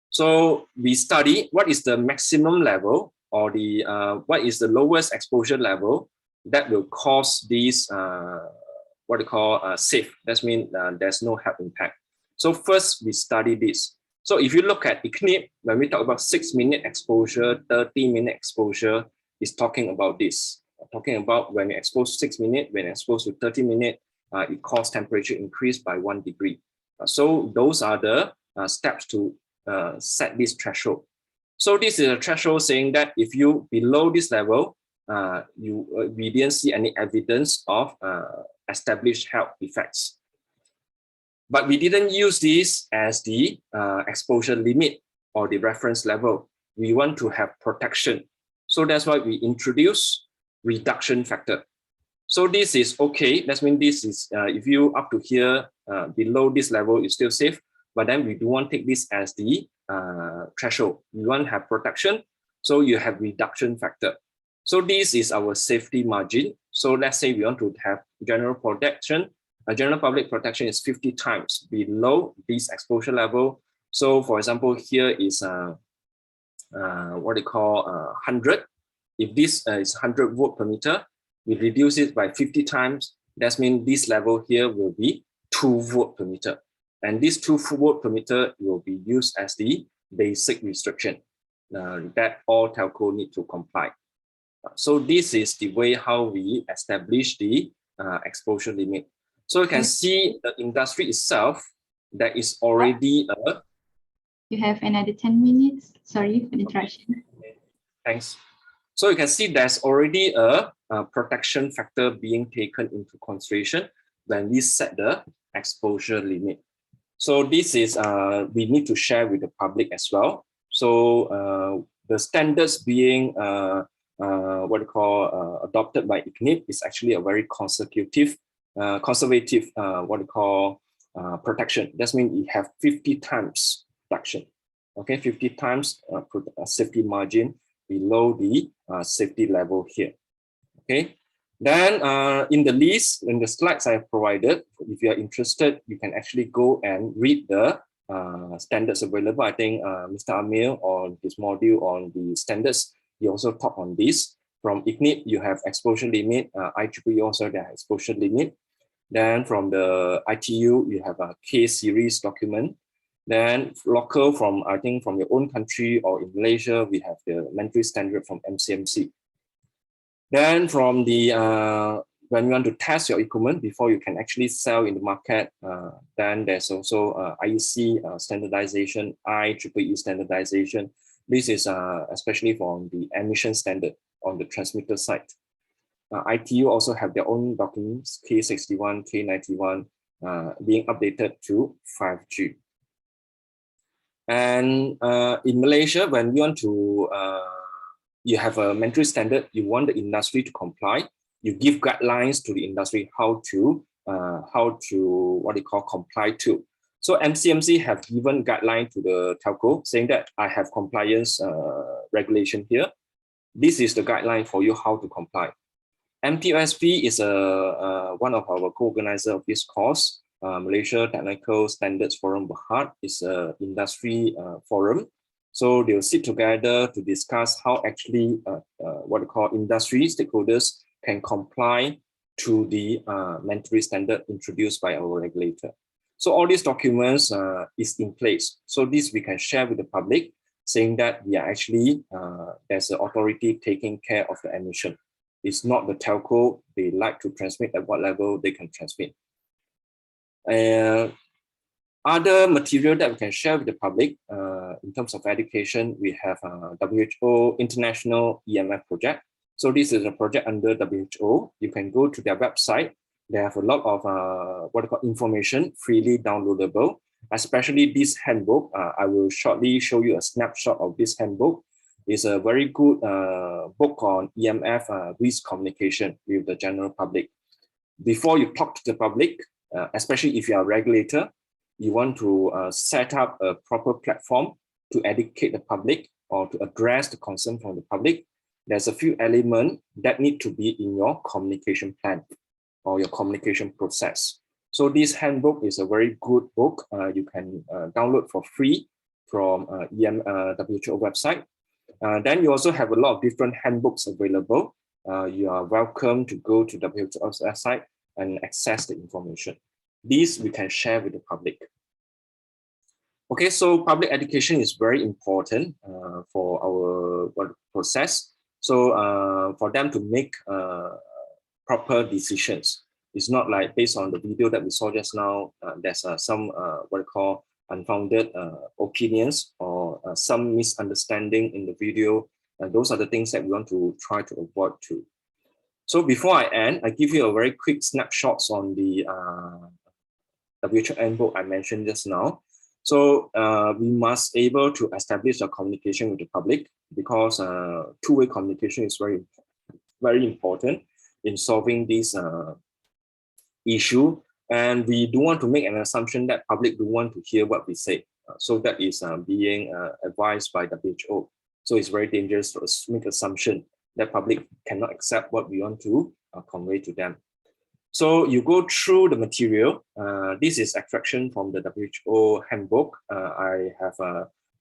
So we study what is the maximum level or the what is the lowest exposure level that will cause these what we call safe. That means there's no health impact. So first we study this. So if you look at ECNIP, when we talk about 6-minute exposure, 30-minute exposure, is talking about this. talking about when you expose 6 minutes, when exposed to 30 minutes, it causes temperature increase by 1 degree. So those are the steps to set this threshold. So this is a threshold saying that if you below this level, we didn't see any evidence of established health effects. But we didn't use this as the exposure limit or the reference level. We want to have protection. So that's why we introduce reduction factor. So this is okay. That means this is, if you up to here, below this level, it's still safe. But then we do want to take this as the threshold. We want to have protection. So you have reduction factor. So this is our safety margin. So let's say we want to have general protection. General public protection is 50 times below this exposure level. So for example, here is what they call 100. If this is 100 volt per meter, we reduce it by 50 times. That means this level here will be 2 volt per meter. And this 2 volt per meter will be used as the basic restriction that all telco need to comply. So this is the way how we establish the exposure limit. So you can see the industry itself, that is already a... You have another 10 minutes. Sorry for the interruption. Okay. Thanks. So you can see there's already a protection factor being taken into consideration when we set the exposure limit. So this is, we need to share with the public as well. So the standards being what we call adopted by ICNIP is actually a very conservative what we call protection. That means you have 50 times protection. Okay, 50 times safety margin below the safety level here. Okay, then in the list, in the slides I have provided, if you are interested, you can actually go and read the standards available. I think Mr. Amir on his module on the standards, he also talked on this. From ICNIP, you have exposure limit. IEEE also there exposure limit. Then from the ITU, you have a case series document. Then local from, I think from your own country or in Malaysia, we have the mandatory standard from MCMC. Then from the, when you want to test your equipment before you can actually sell in the market, then there's also IEC standardization, IEEE standardization. This is especially from the emission standard on the transmitter side. ITU also have their own documents, K61, K91, being updated to 5G. And in Malaysia, when we want to, you have a mandatory standard, you want the industry to comply, you give guidelines to the industry how to what they call comply to. So MCMC have given guideline to the telco saying that I have compliance regulation here. This is the guideline for you how to comply. MTOSP is one of our co-organizers of this course. Malaysia Technical Standards Forum Berhad is an industry forum. So they'll sit together to discuss how actually what we call industry stakeholders can comply to the mandatory standard introduced by our regulator. So all these documents is in place. So this we can share with the public, saying that we are actually, there's an authority taking care of the emission. It's not the telco, they like to transmit at what level they can transmit. Other material that we can share with the public in terms of education, we have WHO International EMF project. So this is a project under WHO. You can go to their website. They have a lot of what we call information freely downloadable, especially this handbook. I will shortly show you a snapshot of this handbook. It's a very good book on EMF risk communication with the general public. Before you talk to the public, especially if you are a regulator, you want to set up a proper platform to educate the public or to address the concern from the public. There's a few elements that need to be in your communication plan or your communication process. So this handbook is a very good book. You can download for free from WHO website. Then you also have a lot of different handbooks available. You are welcome to go to WHO's website and access the information. These we can share with the public. Okay, so public education is very important for our process. So for them to make proper decisions. It's not like based on the video that we saw just now, there's some what I call unfounded opinions or some misunderstanding in the video. And those are the things that we want to try to avoid too. So before I end, I give you a very quick snapshots on the WHO handbook I mentioned just now. So we must able to establish a communication with the public because two-way communication is very important in solving this issue. And we don't want to make an assumption that public don't want to hear what we say. So that is being advised by WHO. So it's very dangerous to make assumption that public cannot accept what we want to convey to them. So you go through the material. This is extraction from the WHO handbook. I have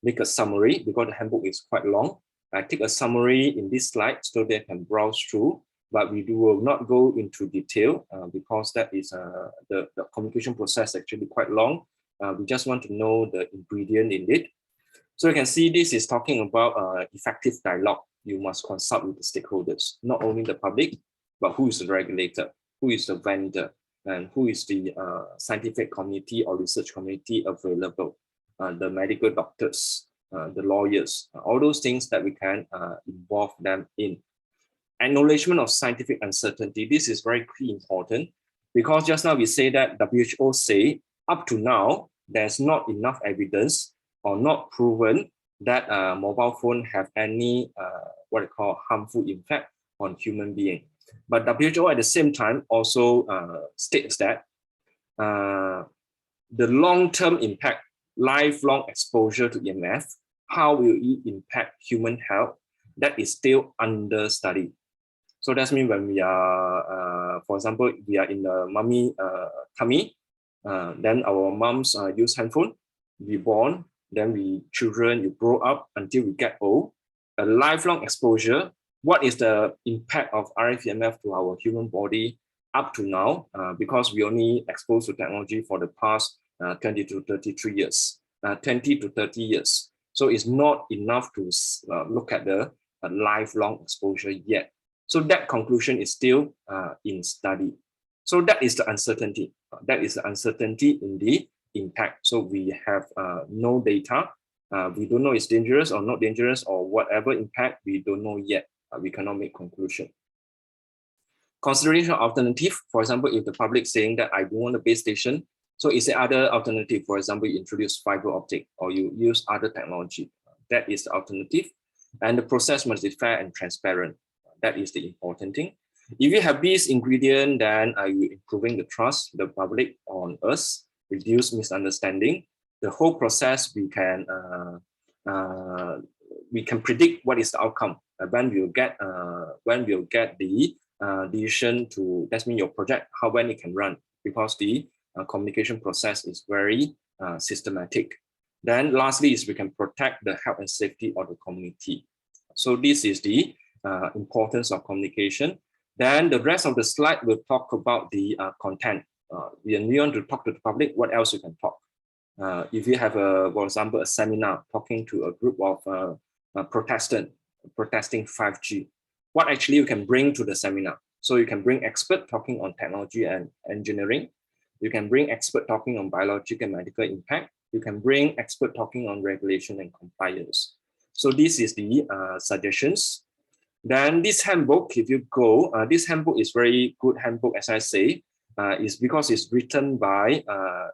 make a summary because the handbook is quite long. I take a summary in this slide so they can browse through, but we will not go into detail because that is the communication process actually quite long. We just want to know the ingredient in it. So you can see this is talking about effective dialogue. You must consult with the stakeholders, not only the public, but who is the regulator, who is the vendor, and who is the scientific community or research community available, the medical doctors, the lawyers, all those things that we can involve them in. Acknowledgement of scientific uncertainty. This is very key important because just now we say that WHO say up to now, there's not enough evidence or not proven that mobile phone have any what I call harmful effect on human being. But WHO at the same time also states that the long-term impact, lifelong exposure to EMF, how will it impact human health? That is still under study. So that means when we are, for example, we are in the mommy tummy, then our moms use handphone, we born, then we children, you grow up until we get old. A lifelong exposure, what is the impact of RF EMF to our human body up to now? Because we only exposed to technology for the past 20 to 30 years. So it's not enough to look at the lifelong exposure yet. So that conclusion is still in study. So that is the uncertainty. That is the uncertainty in the impact. So we have no data. We don't know it's dangerous or not dangerous or whatever impact, we don't know yet. We cannot make conclusion. Consideration alternative, for example, if the public saying that I don't want a base station, so is there other alternative? For example, you introduce fiber optic or you use other technology. That is the alternative. And the process must be fair and transparent. That is the important thing. If you have this ingredient, then you're improving the trust, the public on us, reduce misunderstanding. The whole process we can predict what is the outcome when we'll get the decision to, that means your project, when it can run, because the communication process is very systematic. Then lastly is we can protect the health and safety of the community. So this is the importance of communication. Then the rest of the slide will talk about the content. When we want to talk to the public, what else you can talk? If you have, for example, a seminar talking to a group of protesting 5G, what actually you can bring to the seminar? So you can bring expert talking on technology and engineering. You can bring expert talking on biological and medical impact. You can bring expert talking on regulation and compliance. So this is the suggestions. Then this handbook, if you go, this handbook is very good handbook, as I say, is because it's written by,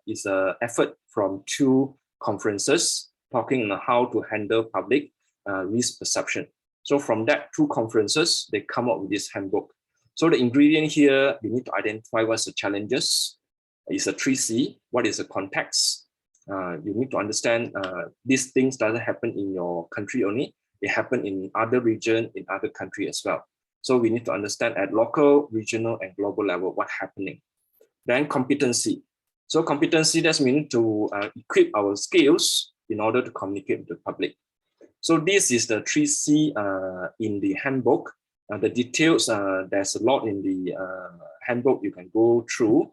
it's an effort from 2 conferences talking on how to handle public risk perception. So from that 2 conferences, they come up with this handbook. So the ingredient here, you need to identify what's the challenges. It's a 3C. What is the context? You need to understand these things doesn't happen in your country only. It happen in other region, in other country as well. So we need to understand at local, regional, and global level what's happening. Then competency. So competency, that means to equip our skills in order to communicate with the public. So this is the 3C in the handbook. The details, there's a lot in the handbook you can go through.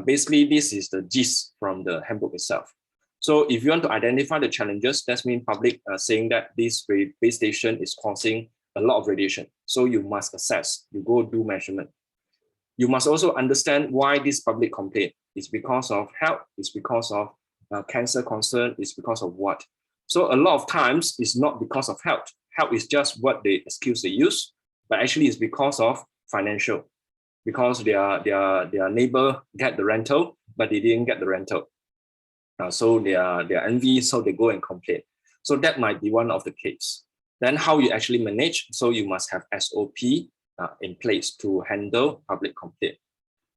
Basically, this is the gist from the handbook itself. So if you want to identify the challenges, that means public saying that this base station is causing a lot of radiation. So you must assess, you go do measurement. You must also understand why this public complaint is because of health, it's because of cancer concern, it's because of what. So a lot of times it's not because of health. Health is just what the excuse they use, but actually it's because of financial, because their neighbor get the rental, but they didn't get the rental. So they are envy, so they go and complain. So that might be one of the case. Then how you actually manage, so you must have SOP in place to handle public complaint.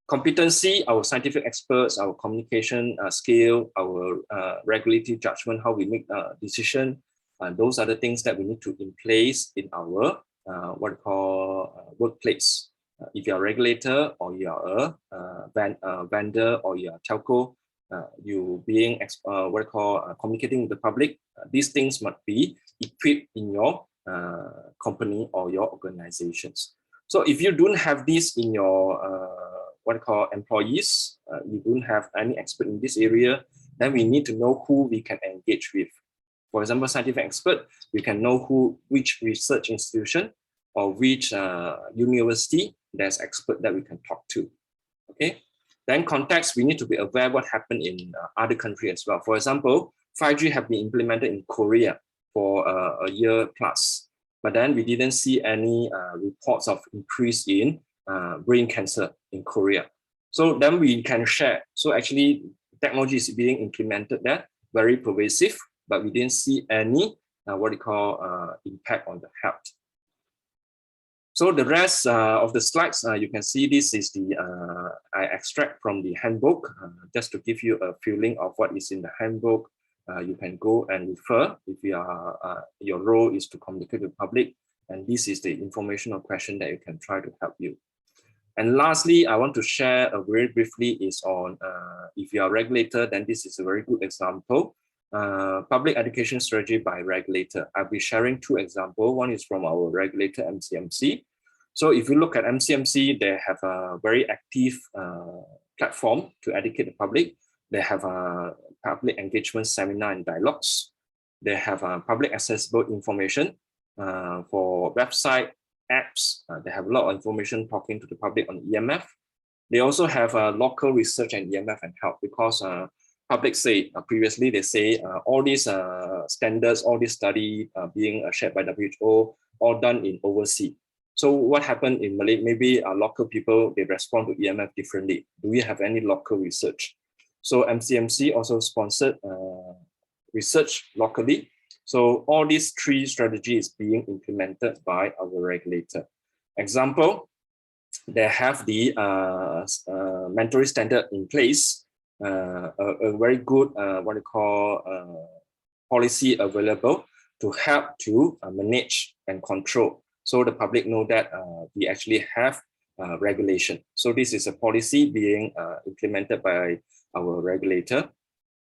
Competency, our scientific experts, our communication skill, our regulatory judgment, how we make decision, those are the things that we need to in place in our what we call workplace. If you're a regulator or you're a vendor or you're a telco, you being what we call communicating with the public, these things must be equipped in your company or your organizations. So if you don't have this in your what we call employees, you don't have any expert in this area, then we need to know who we can engage with. For example, scientific expert, we can know which research institution or which university there's expert that we can talk to. Okay. Then context, we need to be aware what happened in other countries as well. For example, 5G have been implemented in Korea for a year plus, but then we didn't see any reports of increase in brain cancer in Korea. So then we can share. So actually technology is being implemented there, very pervasive, but we didn't see any what we call impact on the health. So the rest of the slides, you can see this is the, I extract from the handbook, just to give you a feeling of what is in the handbook. You can go and refer if you are, your role is to communicate with the public. And this is the informational question that you can try to help you. And lastly, I want to share very briefly is on, if you are a regulator, then this is a very good example. Public education strategy by regulator. I'll be sharing two examples. One is from our regulator, MCMC. So if you look at MCMC, they have a very active platform to educate the public. They have a public engagement seminar and dialogues. They have public accessible information for website, apps. They have a lot of information talking to the public on EMF. They also have local research and EMF and health, because public say previously they say all these standards, all these study being shared by WHO, all done in overseas. So what happened in Malay? Maybe local people, they respond to EMF differently. Do we have any local research? So MCMC also sponsored research locally. So all these three strategies being implemented by our regulator. Example, they have the mandatory standard in place, a very good what we call policy available to help to manage and control. So the public know that we actually have regulation. So this is a policy being implemented by our regulator.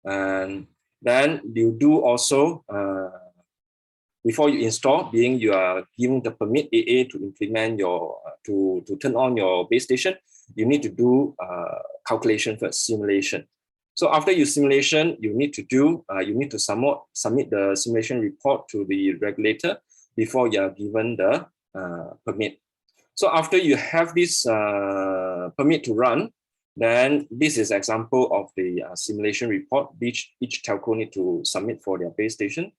And then you do also, before you install, being you are giving the permit AA to implement your, to turn on your base station, you need to do calculation first, simulation. So after your simulation, you need to do, you need to submit the simulation report to the regulator before you are given the permit. So after you have this permit to run, then this is example of the simulation report which each telco need to submit for their base station.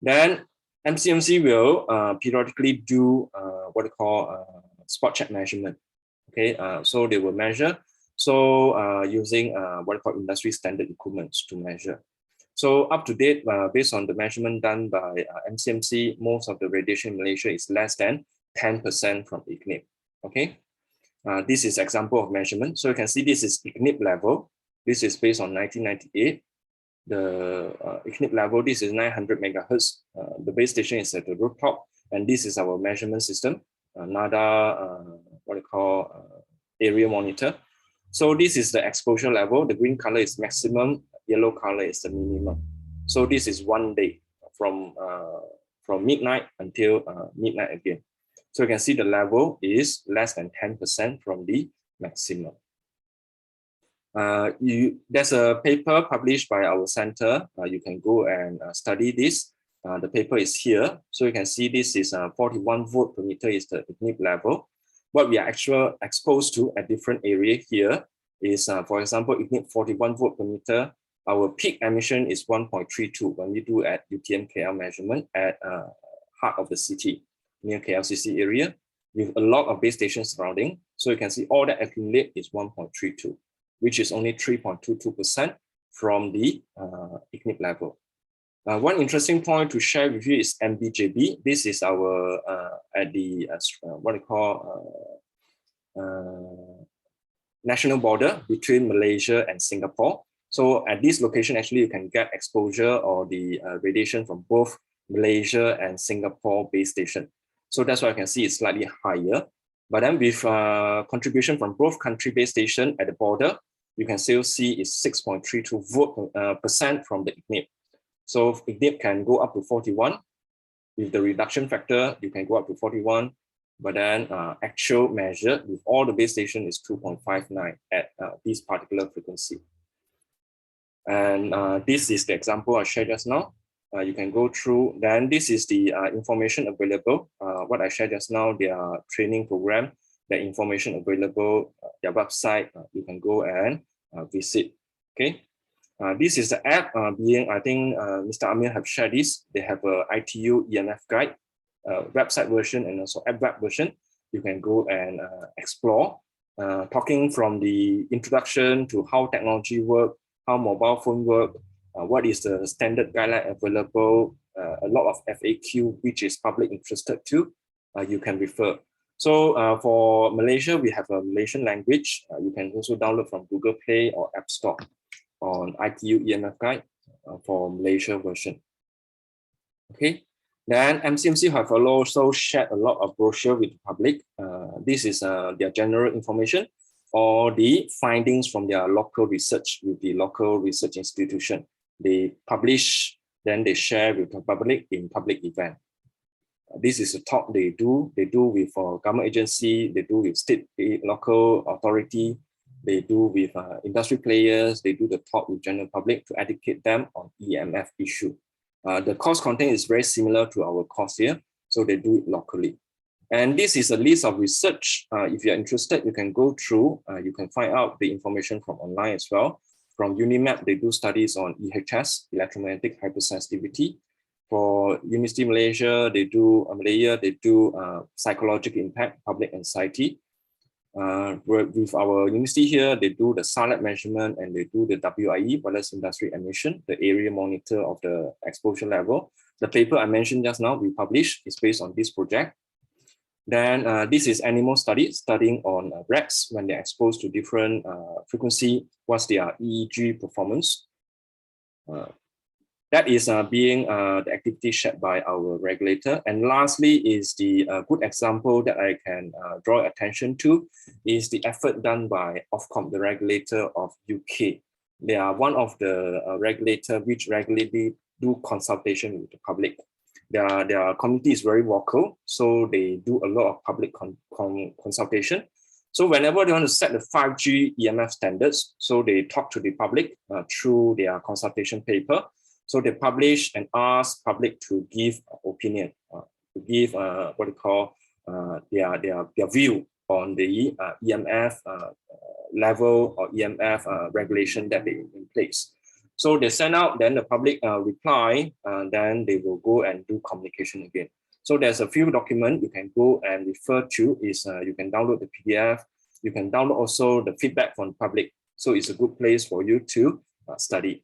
Then MCMC will periodically do what we call spot check measurement. Okay, so they will measure. So using what we call industry standard equipment to measure. So up to date, based on the measurement done by MCMC, most of the radiation in Malaysia is less than 10% from IGNIP. Okay, this is example of measurement. So you can see this is IGNIP level. This is based on 1998. The IGNIP level, this is 900 megahertz. The base station is at the rooftop, and this is our measurement system. NADA, what we call area monitor. So this is the exposure level. The green color is maximum, yellow color is the minimum. So this is 1 day from midnight until midnight again. So you can see the level is less than 10% from the maximum. There's a paper published by our center. You can go and study this. The paper is here. So you can see this is 41 volt per meter is the IGNIP level. What we are actually exposed to at different area here is, for example, IGNIP 41 volt per meter. Our peak emission is 1.32 when we do at UTM KL measurement at heart of the city, near KLCC area, with a lot of base stations surrounding. So you can see all that accumulate is 1.32, which is only 3.22% from the IGNIP level. One interesting point to share with you is MBJB. This is our at the what we call national border between Malaysia and Singapore. So at this location, actually, you can get exposure or the radiation from both Malaysia and Singapore base station. So that's why you can see it's slightly higher. But then with contribution from both country base station at the border, you can still see it's 6.32% from the IGNIP. So IGNIP can go up to 41. With the reduction factor, you can go up to 41. But then actual measure with all the base station is 2.59 at this particular frequency. And this is the example I shared just now. You can go through. Then this is the information available. What I shared just now, their training program, the information available, their website, you can go and visit. Okay. This is the app being, I think Mr. Amir have shared this. They have a ITU EMF guide, website version and also app web version. You can go and explore, talking from the introduction to how technology work, how mobile phone work, what is the standard guideline available, a lot of FAQ, which is public interested too, you can refer. So for Malaysia, we have a Malaysian language. You can also download from Google Play or App Store on ITU EMF Guide for Malaysia version. Okay, then MCMC have also shared a lot of brochure with the public. This is their general information or the findings from their local research with the local research institution. They publish, then they share with the public in public event. This is a talk they do with government agency, they do with state, local authority, they do with industry players, they do the talk with general public to educate them on EMF issue. The course content is very similar to our course here, so they do it locally. And this is a list of research. If you're interested, you can go through, you can find out the information from online as well. From UNIMAP, they do studies on EHS, electromagnetic hypersensitivity. For University of Malaysia, they do psychological impact, public anxiety. With our university here, they do the SALET measurement and they do the WIE, wireless industry emission, the area monitor of the exposure level. The paper I mentioned just now, we published, is based on this project. Then this is animal study, studying on rats when they're exposed to different frequency, what's their EEG performance. That is being the activity shared by our regulator. And lastly is the good example that I can draw attention to is the effort done by Ofcom, the regulator of UK. They are one of the regulator which regularly do consultation with the public. Their community is very vocal, so they do a lot of public consultation. So whenever they want to set the 5G EMF standards, so they talk to the public through their consultation paper. So they publish and ask public to give opinion, to give what they call their view on the EMF level or EMF regulation that they in place. So they send out, then the public reply, then they will go and do communication again. So there's a few documents you can go and refer to. Is you can download the PDF. You can download also the feedback from the public. So it's a good place for you to study.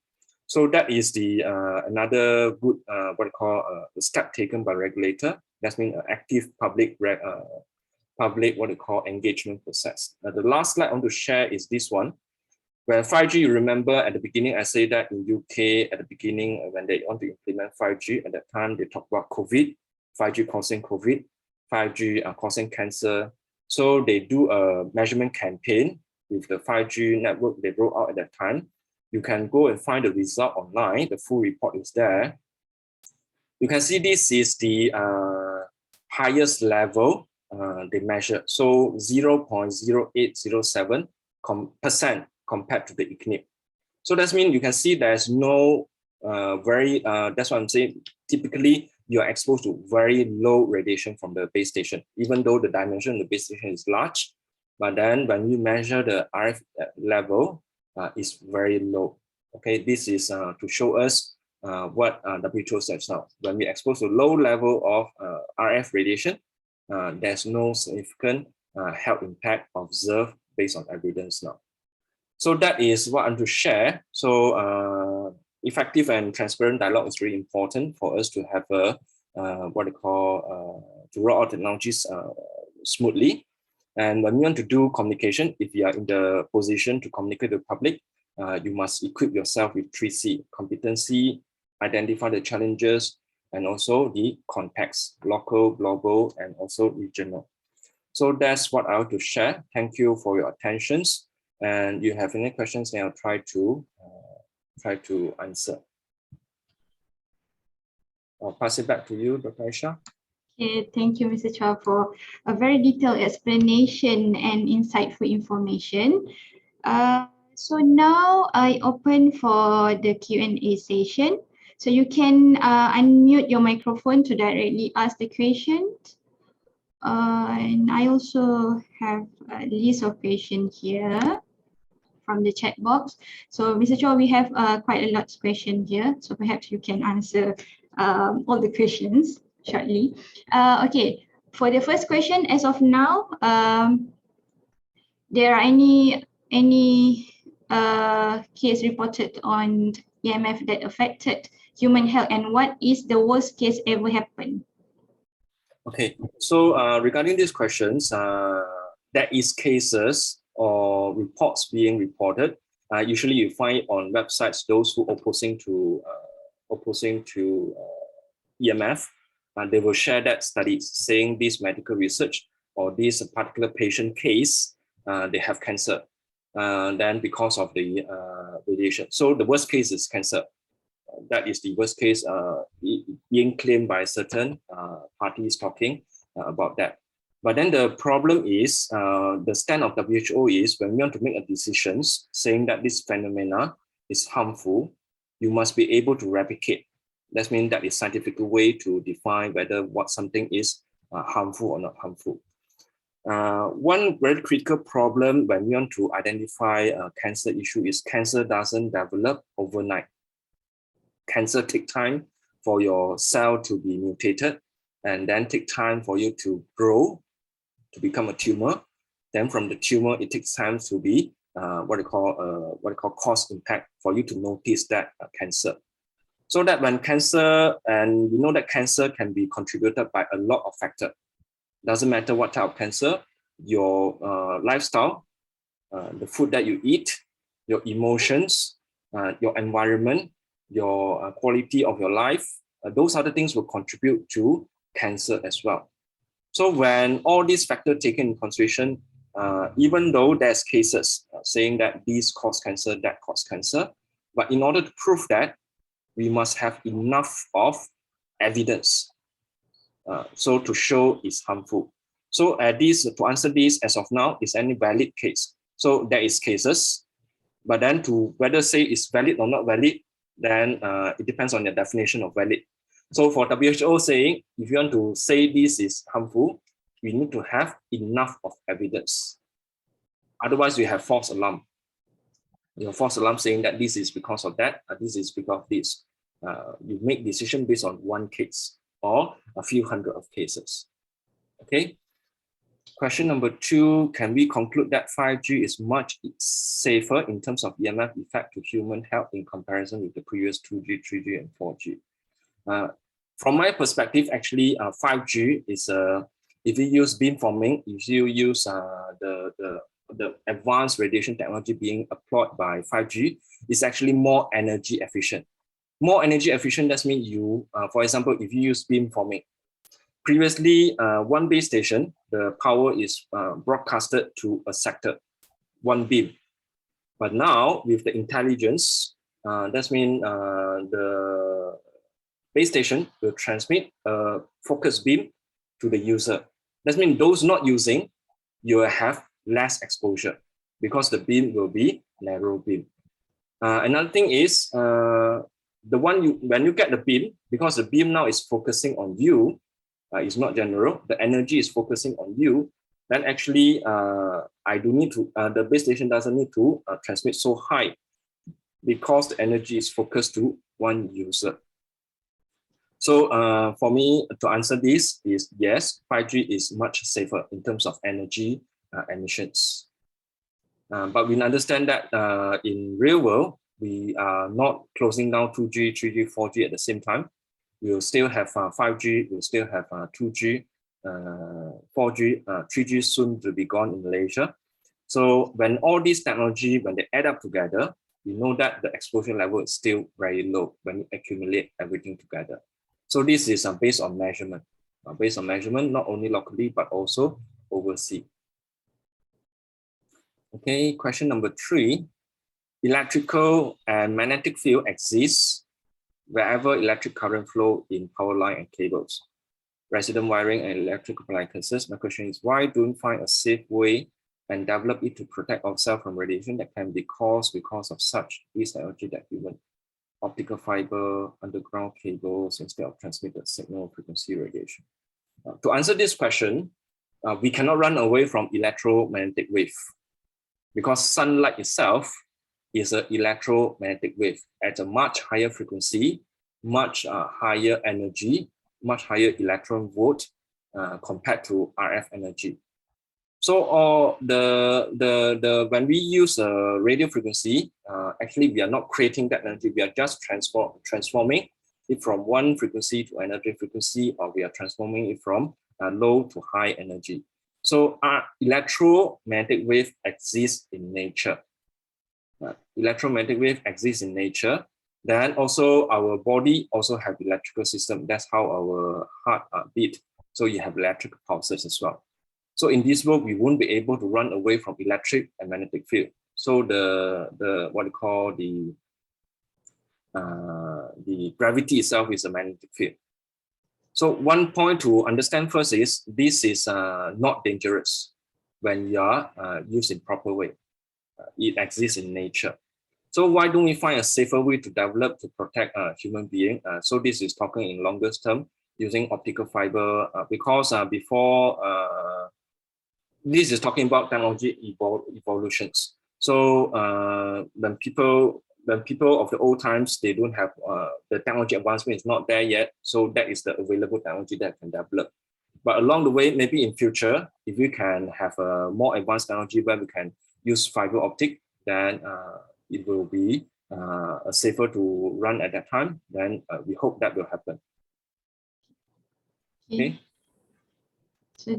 So that is the another good what I call step taken by regulator. That means active public what they call engagement process. The last slide I want to share is this one. Where 5G, you remember at the beginning, I say that in UK at the beginning when they want to implement 5G, at that time they talk about COVID, 5G causing COVID, 5G causing cancer. So they do a measurement campaign with the 5G network they rolled out at that time. You can go and find the result online. The full report is there. You can see this is the highest level they measured. So 0.0807% compared to the IGNIP. So that means you can see there's no that's what I'm saying. Typically, you're exposed to very low radiation from the base station, even though the dimension of the base station is large. But then when you measure the RF level, it's very low. Okay, this is to show us what WHO says now. When we expose to low level of RF radiation, there's no significant health impact observed based on evidence now. So that is what I'm to share. So effective and transparent dialogue is really important for us to have a what they call to roll out technologies smoothly. And when you want to do communication, if you are in the position to communicate with the public, you must equip yourself with 3C: competency, identify the challenges, and also the context, local, global, and also regional. So that's what I want to share. Thank you for your attentions. And you have any questions, then I'll try to answer. I'll pass it back to you, Dr. Aisha. Okay, thank you, Mr. Chua, for a very detailed explanation and insightful information. So now I open for the Q&A session. So you can unmute your microphone to directly ask the questions. And I also have a list of questions here from the chat box. So Mr. Chua, we have quite a lot of questions here. So perhaps you can answer all the questions shortly. Okay, for the first question, as of now, there are any case reported on EMF that affected human health, and what is the worst case ever happened? Okay, so regarding these questions, there is cases or reports being reported. Usually you find on websites those who opposing to EMF, and they will share that studies saying this medical research or this particular patient case, they have cancer. Then because of the radiation. So the worst case is cancer. That is the worst case being claimed by certain parties talking about that. But then the problem is the stand of WHO is when we want to make a decision saying that this phenomena is harmful, you must be able to replicate. That means that is scientific way to define whether what something is harmful or not harmful. One very critical problem when we want to identify a cancer issue is cancer doesn't develop overnight. Cancer takes time for your cell to be mutated, and then take time for you to grow, to become a tumor. Then from the tumor, it takes time to be what they call cause impact for you to notice that cancer. So that when cancer, and we know that cancer can be contributed by a lot of factors. Doesn't matter what type of cancer, your lifestyle, the food that you eat, your emotions, your environment, your quality of your life, those other things will contribute to cancer as well. So when all these factors taken in consideration, even though there's cases saying that these cause cancer, that cause cancer, but in order to prove that, we must have enough of evidence so to show it's harmful. So to answer this as of now, is any valid case? So there is cases, but then to whether say it's valid or not valid, then it depends on the definition of valid. So for WHO saying, if you want to say this is harmful, we need to have enough of evidence. Otherwise, we have false alarm. You know, false alarm saying that this is because of that, this is because of this. You make decision based on one case or a few hundred of cases. Okay. Question number 2, can we conclude that 5G is much safer in terms of EMF effect to human health in comparison with the previous 2G, 3G, and 4G? From my perspective, actually, 5G is, if you use beamforming, if you use the advanced radiation technology being employed by 5G, is actually more energy efficient. More energy efficient, that means you, for example, if you use beamforming, previously, one base station, the power is broadcasted to a sector, one beam. But now, with the intelligence, that means the base station will transmit a focus beam to the user. That means those not using, you will have less exposure because the beam will be narrow beam. Another thing is, when you get the beam, because the beam now is focusing on you, it's not general, the energy is focusing on you, then actually I do need to, the base station doesn't need to transmit so high because the energy is focused to one user. So for me to answer this is yes, 5G is much safer in terms of energy emissions. But we understand that in real world, we are not closing down 2G, 3G, 4G at the same time. We will still have 5G, we'll still have 2G, 4G, 3G soon to be gone in Malaysia. So when all these technology, when they add up together, we know that the exposure level is still very low when you accumulate everything together. So this is based on measurement, not only locally, but also overseas. Okay, question number 3. Electrical and magnetic field exists wherever electric current flow in power line and cables, resident wiring and electrical appliances. My question is, why don't we find a safe way and develop it to protect ourselves from radiation that can be caused because of such technology that human optical fiber, underground cables instead of transmitted signal frequency radiation? To answer this question, we cannot run away from electromagnetic wave because sunlight itself is an electromagnetic wave at a much higher frequency, much higher energy, much higher electron volt compared to RF energy. So when we use radio frequency, actually we are not creating that energy, we are just transforming it from one frequency to another frequency, or we are transforming it from low to high energy. So electromagnetic wave exists in nature. Electromagnetic wave exists in nature. Then also our body also have electrical system. That's how our heart beat. So you have electrical pulses as well. So in this world, we won't be able to run away from electric and magnetic field. So the what you call the gravity itself is a magnetic field. So one point to understand first is this is not dangerous when you are used in proper way. It exists in nature. So why don't we find a safer way to develop to protect human being? So this is talking in longest term using optical fiber because before this is talking about technology evolutions. So when people of the old times, they don't have the technology advancement is not there yet. So that is the available technology that can develop. But along the way, maybe in future, if we can have a more advanced technology where we can use fiber optic, then it will be safer to run at that time. Then we hope that will happen. Okay.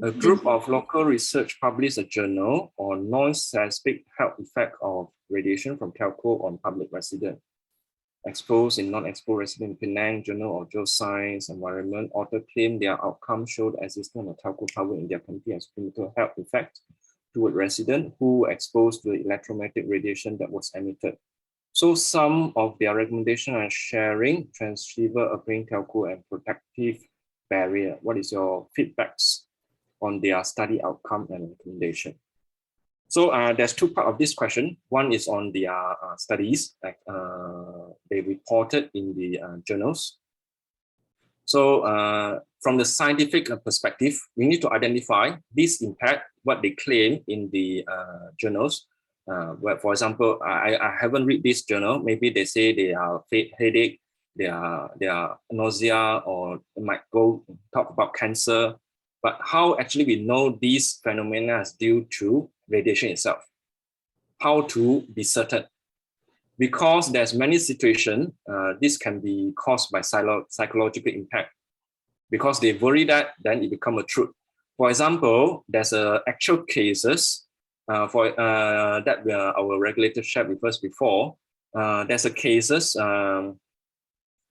A group of local research published a journal on non-seismic health effect of radiation from telco on public resident. Exposed in non-exposed resident in Penang, Journal of Geoscience Environment, author claimed their outcome showed existence of telco power in their country as clinical health effect toward residents who were exposed to the electromagnetic radiation that was emitted. So some of their recommendations are sharing, transceiver, upgrading telco, and protective barrier. What is your feedbacks on their study outcome and recommendation? So there's two parts of this question. One is on their studies that they reported in the journals. So from the scientific perspective, we need to identify this impact, what they claim in the journals. Where, for example, I haven't read this journal. Maybe they say they are headache, they are nausea, or they might go talk about cancer. But how actually we know these phenomena is due to radiation itself? How to be certain? Because there's many situations, this can be caused by psychological impact. Because they worry that, then it becomes a truth. For example, there's actual cases that our regulator shared with us before. There's a cases in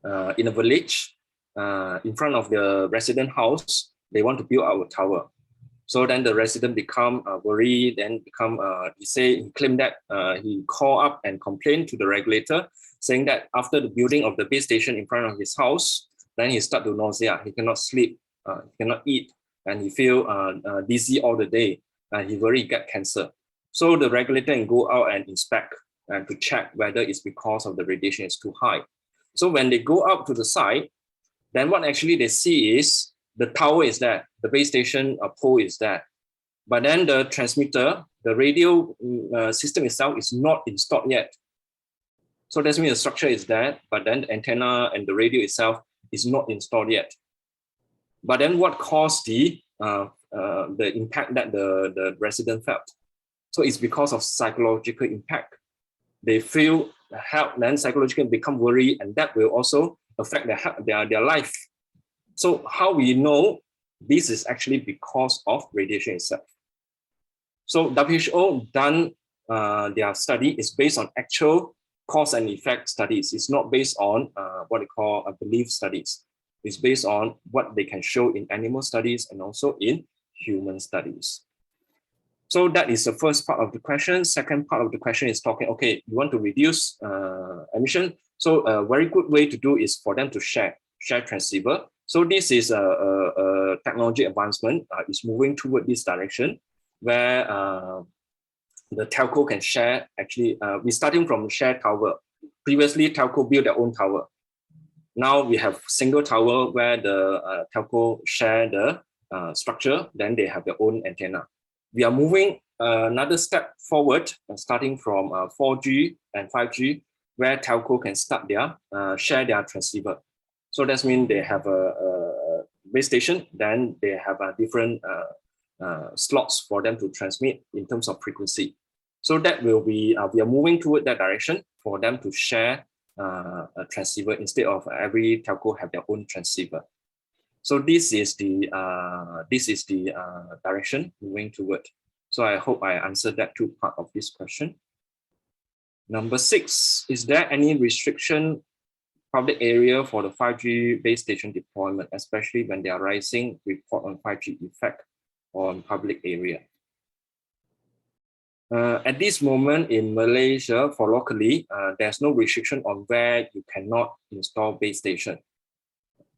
a village in front of the resident house. They want to build our tower. So then the resident become worried, then he claimed that he called up and complained to the regulator, saying that after the building of the base station in front of his house, then he start to nausea, he cannot sleep, he cannot eat, and he feel dizzy all the day, and he worried he get cancer. So the regulator can go out and inspect and to check whether it's because of the radiation is too high. So when they go out to the site, then what actually they see is the tower is there, the base station pole is there. But then the transmitter, the radio system itself is not installed yet. So that means the structure is there, but then the antenna and the radio itself is not installed yet. But then what caused the impact that the resident felt? So it's because of psychological impact. They feel help, then psychologically become worried, and that will also affect their life. So how we know this is actually because of radiation itself. So WHO done their study is based on actual cause and effect studies. It's not based on what they call belief studies. It's based on what they can show in animal studies and also in human studies. So that is the first part of the question. Second part of the question is talking, okay, you want to reduce emission. So a very good way to do is for them to share transceiver. So this is a technology advancement. It's moving toward this direction where the telco can share. Actually, we're starting from shared tower. Previously, telco built their own tower. Now we have single tower where the telco share the structure, then they have their own antenna. We are moving another step forward, starting from 4G and 5G, where telco can start their share their transceiver. So that means they have a base station, then they have a different slots for them to transmit in terms of frequency. So that will be, we are moving toward that direction for them to share a transceiver instead of every telco have their own transceiver. So this is the direction moving toward. So I hope I answered that two part of this question. Number 6, is there any restriction public area for the 5G base station deployment, especially when they are rising report on 5G effect on public area? At this moment in Malaysia, for locally, there's no restriction on where you cannot install base station.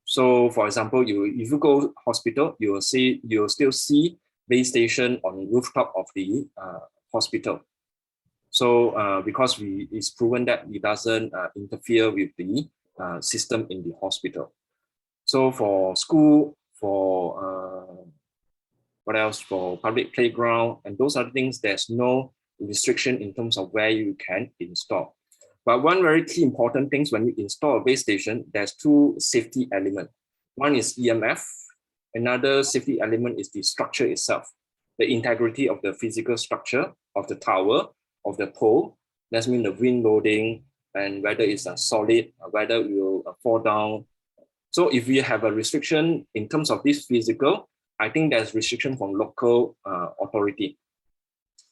So, for example, if you go hospital, you'll still see base station on rooftop of the hospital. So, because it's proven that it doesn't interfere with the system in the hospital. So, for school, for what else? For public playground and those other things, there's no restriction in terms of where you can install. But one very key important thing when you install a base station, there's 2 safety elements. One is EMF. Another safety element is the structure itself, the integrity of the physical structure of the tower, of the pole. That means the wind loading and whether it's a solid, whether it will fall down. So if we have a restriction in terms of this physical, I think there's restriction from local authority,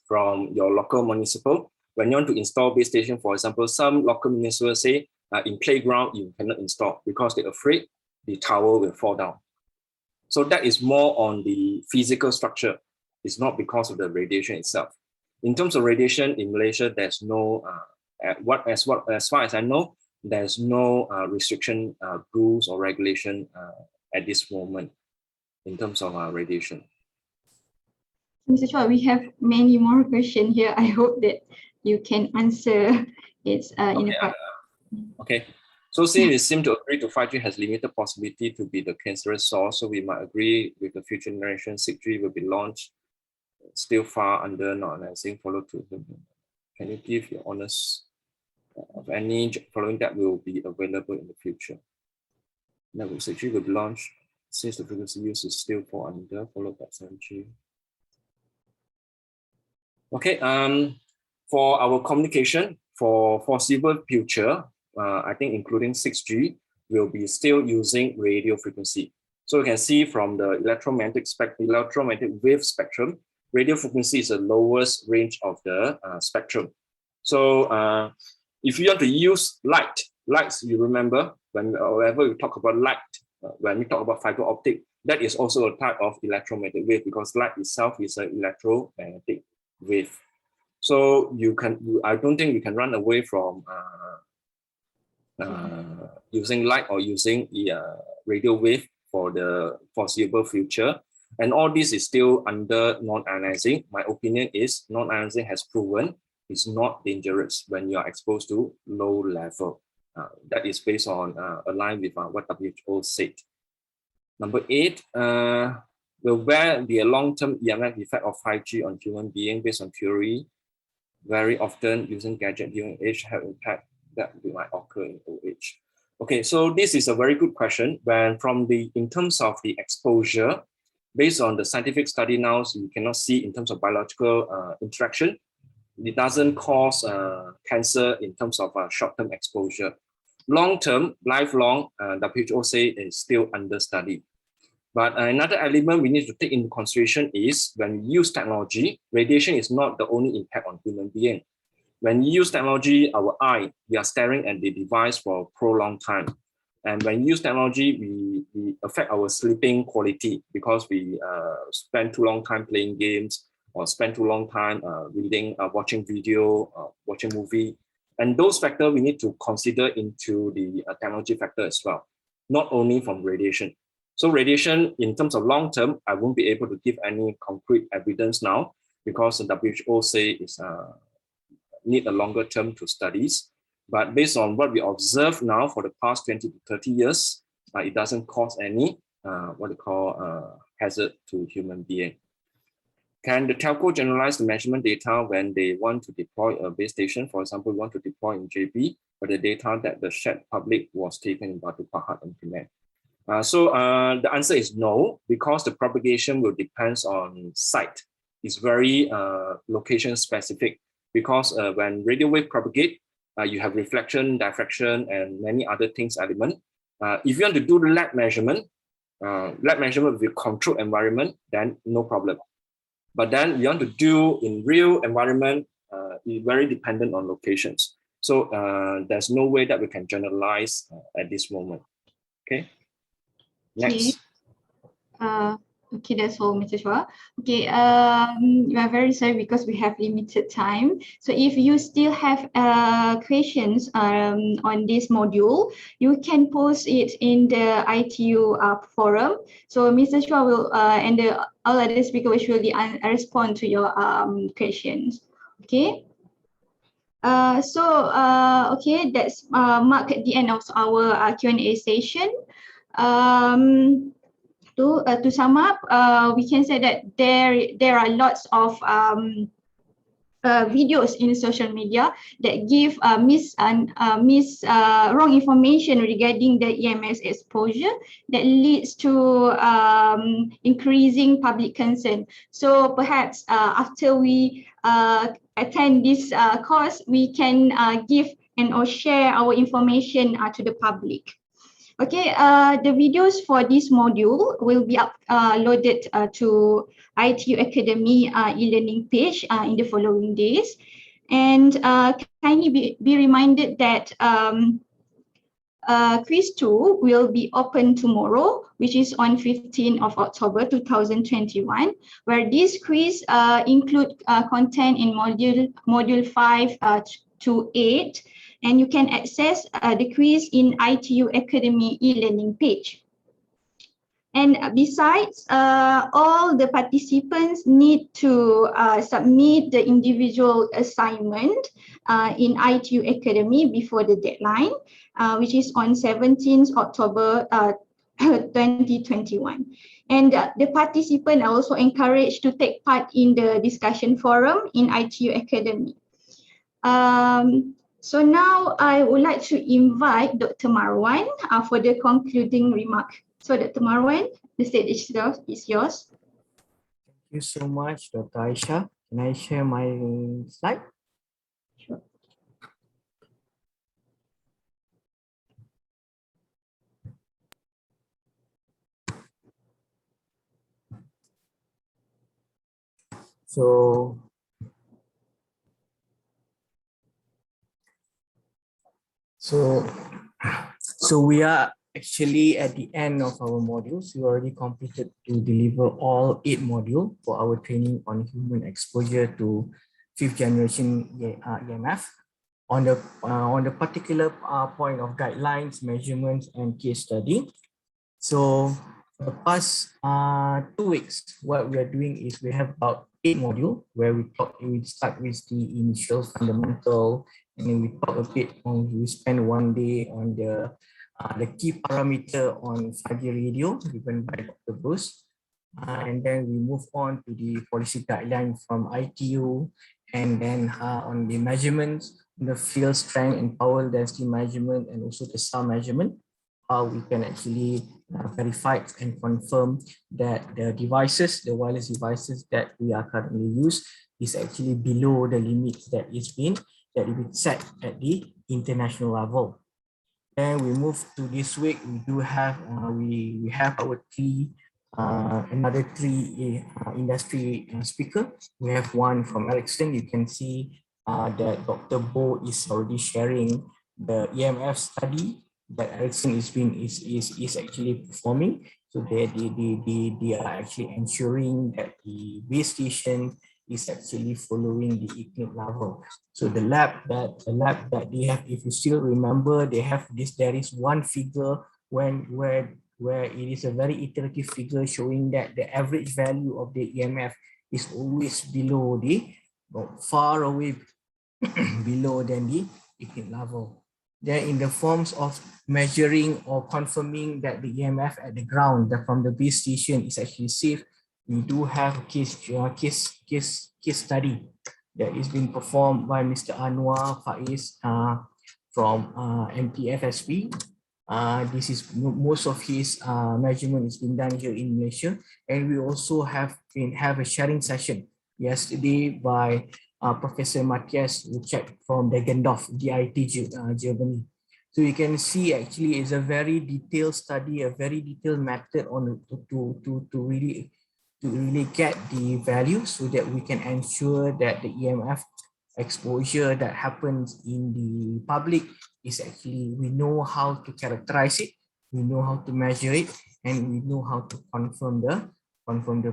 from your local municipal. When you want to install base station, for example, some local municipals say in playground, you cannot install because they're afraid the tower will fall down. So that is more on the physical structure. It's not because of the radiation itself. In terms of radiation in Malaysia, there's no, as far as I know, there's no restriction rules or regulation at this moment in terms of radiation. Mr. Chua, we have many more questions here. I hope that you can answer it in a part. Okay. So since we seem to agree to 5G has limited possibility to be the cancerous source, so we might agree with the future generation 6G will be launched still far under non-analyzing follow to. Can you give your honest of any following that will be available in the future? Network 6G will be launched since the frequency use is still fall under, followed by 7G. Okay, for our communication, for foreseeable future, I think including 6G, will be still using radio frequency. So you can see from the electromagnetic wave spectrum, radio frequency is the lowest range of the spectrum. So if you want to use lights, you remember whenever we talk about light, when we talk about fiber optic, that is also a type of electromagnetic wave because light itself is an electromagnetic wave. So I don't think you can run away from using light or using radio wave for the foreseeable future. And all this is still under non-ionizing. My opinion is non-ionizing has proven it's not dangerous when you are exposed to low level That is based on aligned with what WHO said. Number 8, where the long-term EMF effect of 5G on human being based on theory, very often using gadget during age have impact that might occur in old age. Okay, so this is a very good question. When in terms of the exposure, based on the scientific study now, so you cannot see in terms of biological interaction, it doesn't cause cancer in terms of short-term exposure. Long-term, lifelong, WHO say is still under study. But another element we need to take into consideration is when we use technology, radiation is not the only impact on human being. When you use technology, our eye, we are staring at the device for a prolonged time. And when you use technology, we affect our sleeping quality because we spend too long time playing games or spend too long time reading, watching video, watching movie. And those factors we need to consider into the technology factor as well, not only from radiation. So radiation in terms of long term, I won't be able to give any concrete evidence now because the WHO say is need a longer term to studies. But based on what we observe now for the past 20 to 30 years, it doesn't cause any what they call hazard to human being. Can the telco generalize the measurement data when they want to deploy a base station? For example, we want to deploy in JB, but the data that the shared public was taken in Batu Pahat and Penang. So the answer is no, because the propagation will depend on site. It's very location specific, because when radio wave propagate, you have reflection, diffraction, and many other things element. If you want to do the lab measurement with controlled environment, then no problem. But then you want to do in real environment, it's very dependent on locations. So there's no way that we can generalize at this moment. Okay. Next. Okay, that's all, Mr. Chua. Okay, we are very sorry because we have limited time. So if you still have questions on this module, you can post it in the ITU forum. So Mr. Chua will and all other speakers will surely respond to your questions. Okay. Okay, that's marked at the end of our Q&A session. To sum up, we can say that there are lots of videos in social media that give wrong information regarding the EMS exposure that leads to increasing public concern. So perhaps after we attend this course, we can give or share our information to the public. Okay, the videos for this module will be uploaded to ITU Academy e-learning page in the following days. And kindly be reminded that quiz 2 will be open tomorrow, which is on 15th of October 2021, where this quiz include content in module 5 to 8. And you can access the quiz in ITU Academy e-learning page. And besides, all the participants need to submit the individual assignment in ITU Academy before the deadline, which is on 17th October 2021. And the participants are also encouraged to take part in the discussion forum in ITU Academy. So now I would like to invite Dr. Marwan for the concluding remark. So Dr. Marwan, the stage is yours. Thank you so much, Dr. Aisha. Can I share my slide? Sure. So we are actually at the end of our modules. We already completed to deliver all 8 modules for our training on human exposure to 5th generation EMF. On the particular point of guidelines, measurements, and case study. So for the past 2 weeks, what we are doing is we have about 8 modules where we start with the initial fundamental and then we talk a bit on, we spend one day on the key parameter on 5G radio given by Dr. Bruce. And then we move on to the policy guideline from ITU, and then on the measurements, the field strength and power density measurement, and also the sound measurement, how we can actually verify and confirm that the devices, the wireless devices that we are currently use is actually below the limits that is been set at the international level. Then we move to this week. We do have we have our another three industry speaker. We have one from Ericsson. You can see that Dr. Bo is already sharing the EMF study that Ericsson is actually performing. So they are actually ensuring that the base station is actually following the ICNIC level. So the lab that they have, if you still remember, they have this. There is one figure where it is a very iterative figure showing that the average value of the EMF is always below the far away below than the ICNIC level. Then in the forms of measuring or confirming that the EMF at the ground from the base station is actually safe, we do have a case study that is being performed by Mr. Anwar Faiz from MTFSP. This is most of his measurement is being done here in Malaysia, and we also have a sharing session yesterday by Professor Matthias Luchek from Deggendorf, DIT Germany. So you can see actually it's a very detailed study, a very detailed method on to really get the value so that we can ensure that the EMF exposure that happens in the public is actually, we know how to characterize it, we know how to measure it, and we know how to confirm the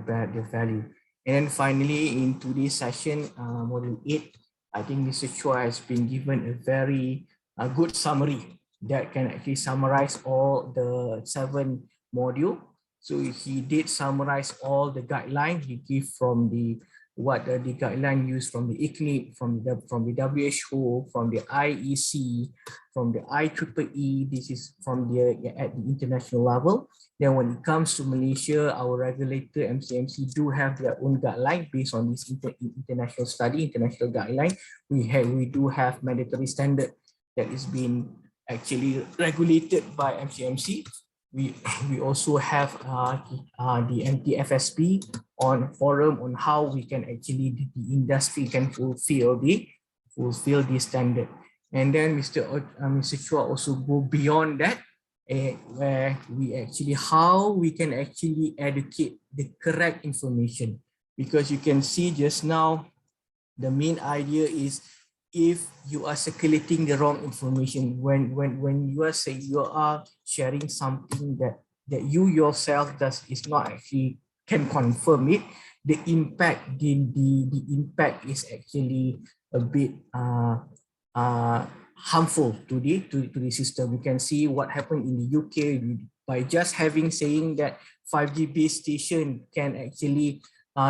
value. And then finally, in today's session, module 8, I think Mr. Chua has been given a very good summary that can actually summarize all the 7 modules. So he did summarize all the guidelines he gave from the guideline used from the ICNIC, from the WHO, from the IEC, from the IEEE. This is from at the international level. Then when it comes to Malaysia, our regulator MCMC do have their own guideline based on this international study, international guideline. We do have mandatory standard that is being actually regulated by MCMC. We also have the MTFSP on forum on how we can actually, the industry can fulfill the standard. And then Mr. Chua also go beyond that, where we actually, how we can actually educate the correct information. Because you can see just now, the main idea is, if you are circulating the wrong information, when you are saying you are sharing something that you yourself is not actually can confirm it, the impact impact is actually a bit harmful to the system. We can see what happened in the UK by just saying that 5G base station can actually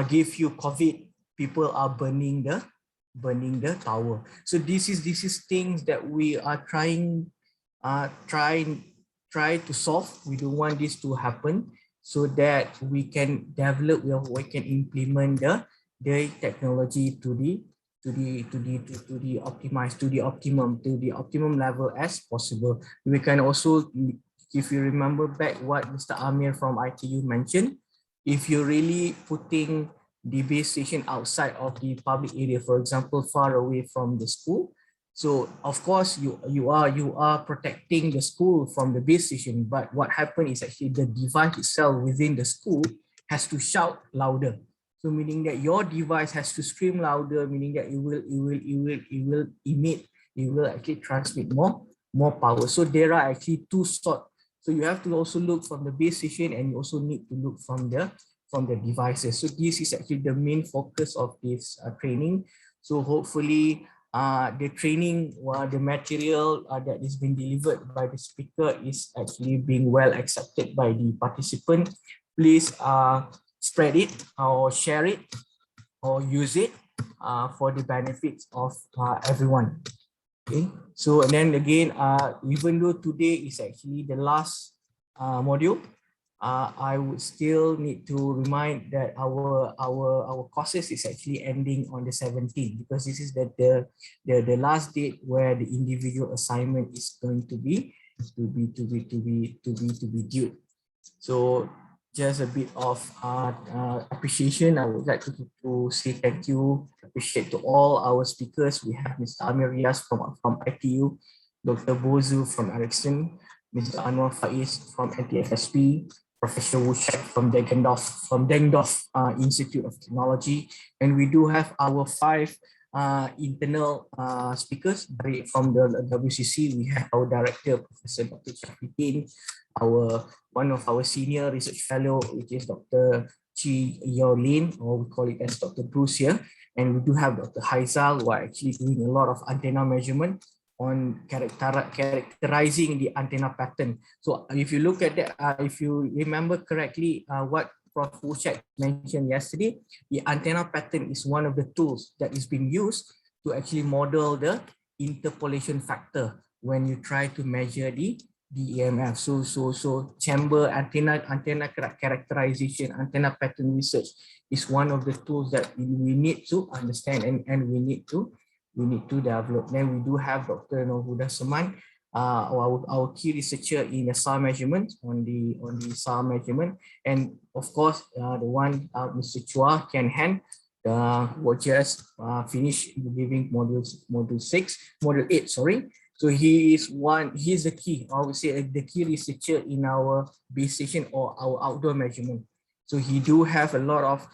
give you COVID. People are burning the tower. So this is things that we are try to solve. We don't want this to happen, so that we can develop, we can implement the technology to the optimum level as possible. We can also, if you remember back what Mr. Amir from ITU mentioned, if you're really putting the base station outside of the public area, for example, far away from the school, so of course you are protecting the school from the base station, but what happened is actually the device itself within the school has to shout louder. So meaning that your device has to scream louder, meaning that it will actually transmit more power. So there are actually two sorts. So you have to also look from the base station, and you also need to look from the devices. So this is actually the main focus of this training. So hopefully the training, the material that is being delivered by the speaker is actually being well accepted by the participant. Please spread it or share it or use it for the benefits of everyone. Okay, so and then again, even though today is actually the last module, I would still need to remind that our courses is actually ending on the 17th, because this is the last date where the individual assignment is going to be due. So just a bit of appreciation. I would like to say thank you, appreciate to all our speakers. We have Mr. Amir Rias from ITU, Dr. Bozu from Ericsson, Mr. Anwar Faiz from NTFSP, Professor Wushek from Dengdorf Institute of Technology, and we do have our 5 internal speakers from the WCC. We have our director, Professor Dr. Tien, one of our senior research fellow, which is Dr. Chi Yolin, or we call it as Dr. Bruce here. And we do have Dr. Haizal, who are actually doing a lot of antenna measurement on characterizing the antenna pattern. So if you look at that, if you remember correctly, what Prof. Wushek mentioned yesterday, the antenna pattern is one of the tools that is being used to actually model the interpolation factor when you try to measure the EMF. So chamber antenna characterization, antenna pattern research is one of the tools that we need to understand and we need to develop. Then we do have Dr. Huda Saman, our key researcher in the SAR measurement, on the SAR measurement, and of course the one Mr. Chua Can Hand, who just finished giving module 8, sorry. So he's the key, I would say, the key researcher in our base station or our outdoor measurement. So he do have a lot of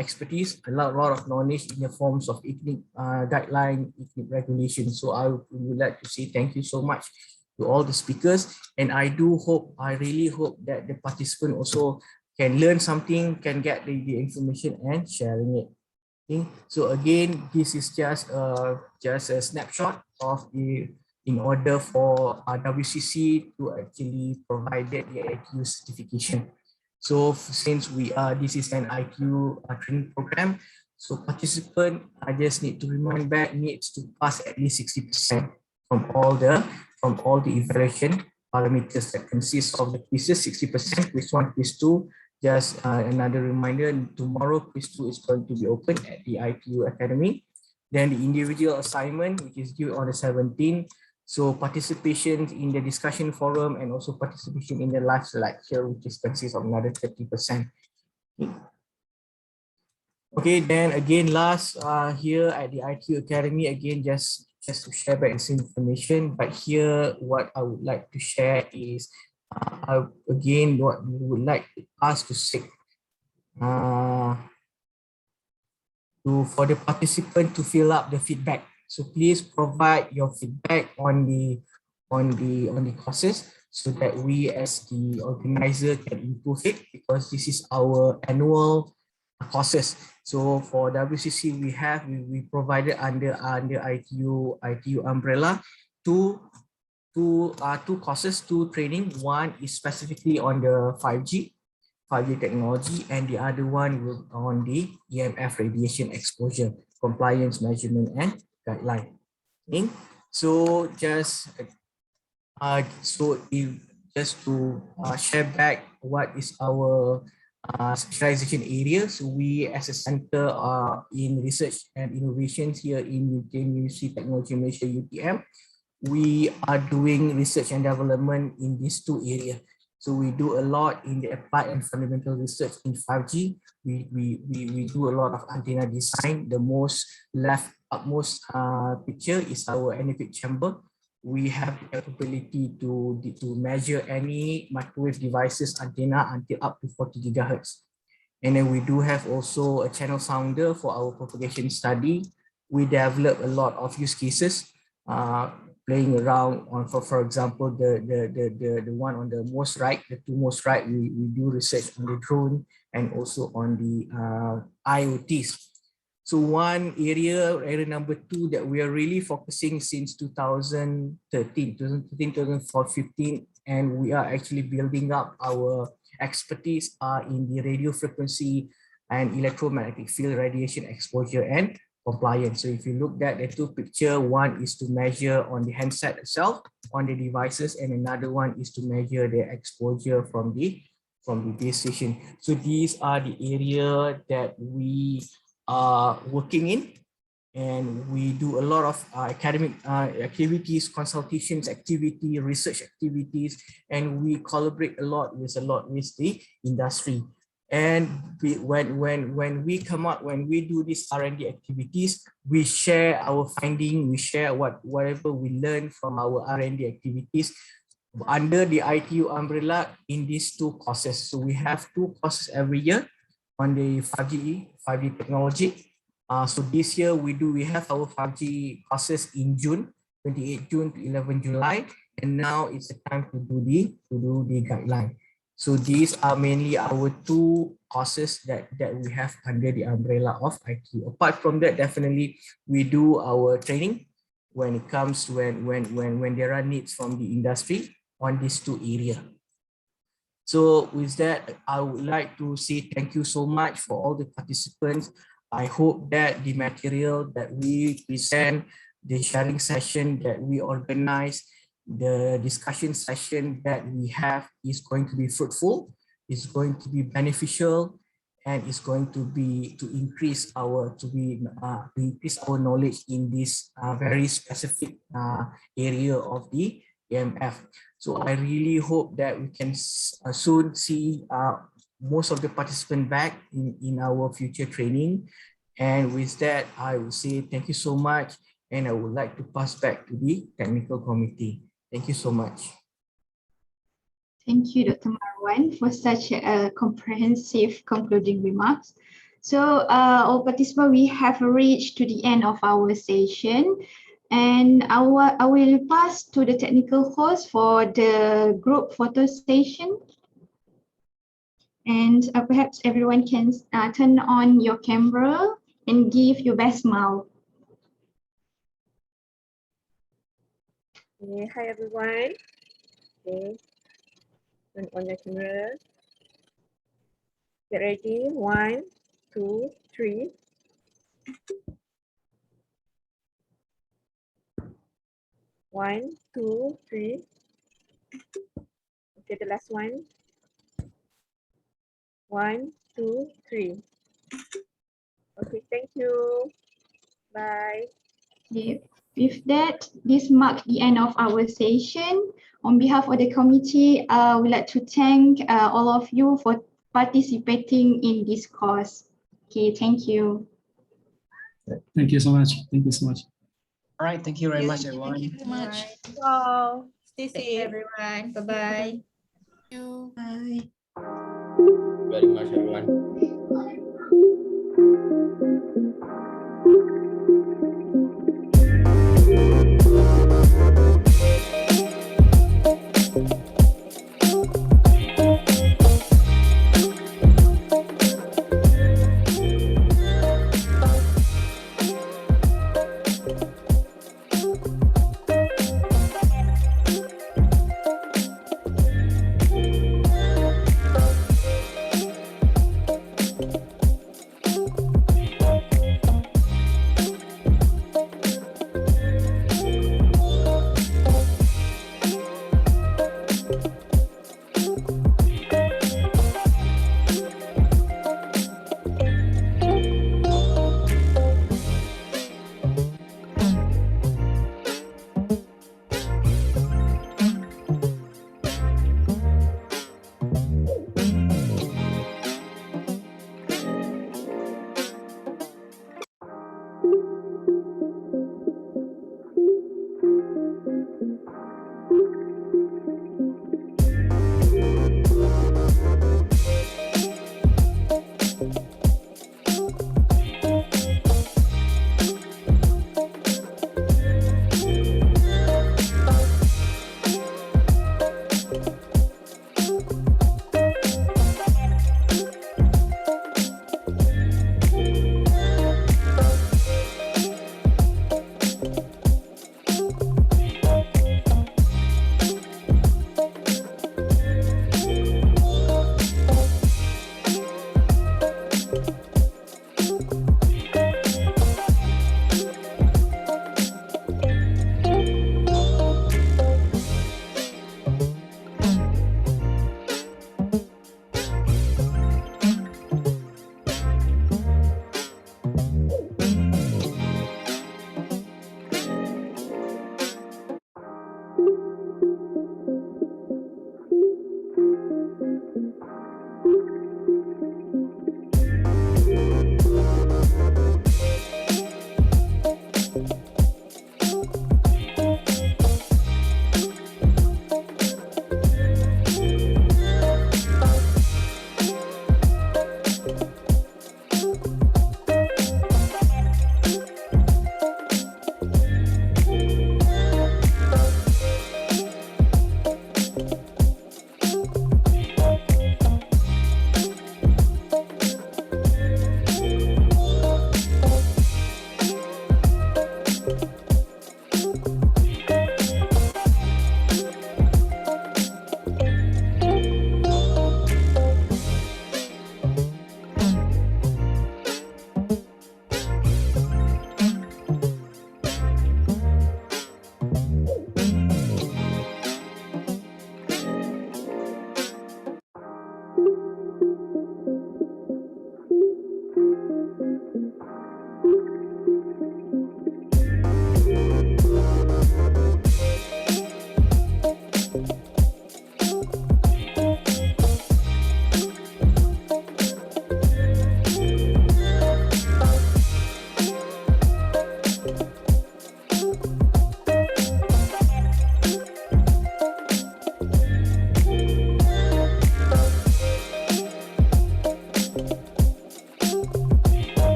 expertise, a lot of knowledge in the forms of ECNIC guideline, ECNIC regulation. So I would like to say thank you so much to all the speakers. And I really hope that the participant also can learn something, can get the information and sharing it. Okay. So again, this is just a snapshot of in order for WCC to actually provide the ITU certification. So since this is an ITU training program, so participant, I just need to remind back, needs to pass at least 60% from all the evaluation parameters that consist of the quizzes. 60%, quiz 1, quiz 2. Just another reminder, tomorrow quiz 2 is going to be open at the ITU Academy. Then the individual assignment, which is due on the 17th. So participation in the discussion forum and also participation in the live lecture, which is consists of another 30%. Okay, then again, last here at the ITU Academy, again, just to share back this information. But here, what I would like to share is, again, what we would like us to seek for the participant to fill up the feedback. So please provide your feedback on the courses so that we as the organizer can improve it, because this is our annual courses. So for WCC, we provided under ITU umbrella two courses, 2 training. One is specifically on the 5G technology, and the other one will on the EMF radiation exposure, compliance measurement and guideline. Okay. So just to share back what is our specialization area. So we as a center in research and innovations here in UTM University Technology Malaysia UTM, we are doing research and development in these 2 areas. So we do a lot in the applied and fundamental research in 5G. We do a lot of antenna design. The most upmost picture is our anechoic chamber. We have the capability to measure any microwave devices antenna until up to 40 gigahertz. And then we do have also a channel sounder for our propagation study. We develop a lot of use cases, playing around on, for example, the one on the most right, the 2 most right, we do research on the drone and also on the IoTs. So one area number 2 that we are really focusing since 2013, 2014, and we are actually building up our expertise in the radio frequency and electromagnetic field radiation exposure and compliant. So if you look at the two picture, one is to measure on the handset itself, on the devices, and another one is to measure the exposure from the base station. So these are the area that we are working in, and we do a lot of academic activities, consultations activity, research activities, and we collaborate a lot with the industry. And when we come up, when we do these R&D activities, we share our finding, we share whatever we learn from our R&D activities under the ITU umbrella in these two courses. So we have two courses every year on the 5G technology. So this year we have our 5G courses in June, 28 June to 11 July, and now it's the time to do the guideline. So these are mainly our two courses that we have under the umbrella of ITU. Apart from that, definitely we do our training when it comes when there are needs from the industry on these two areas. So with that, I would like to say thank you so much for all the participants. I hope that the material that we present, the sharing session that we organize, the discussion session that we have is going to be fruitful, is going to be beneficial, and is going to increase our knowledge in this very specific area of the EMF. So I really hope that we can soon see most of the participants back in our future training. And with that, I will say thank you so much, and I would like to pass back to the technical committee. Thank you so much. Thank you, Dr. Marwan, for such a comprehensive concluding remarks. So all participants, we have reached to the end of our session, and I will pass to the technical host for the group photo station. And perhaps everyone can turn on your camera and give your best smile. Okay, hi everyone. Okay, turn on your camera. Get ready. 1, 2, 3. One, two, three. Okay, the last one. 1, 2, 3. Okay, thank you. Bye. Okay. With that, this marks the end of our session. On behalf of the committee, we'd like to thank all of you for participating in this course. Okay, thank you. Thank you so much. Thank you so much. All right, thank you very much, everyone. Thank you very much. Wow. Stay Thank you, safe. everyone. Bye-bye. Thank you. Bye. Very much, everyone. Thank you.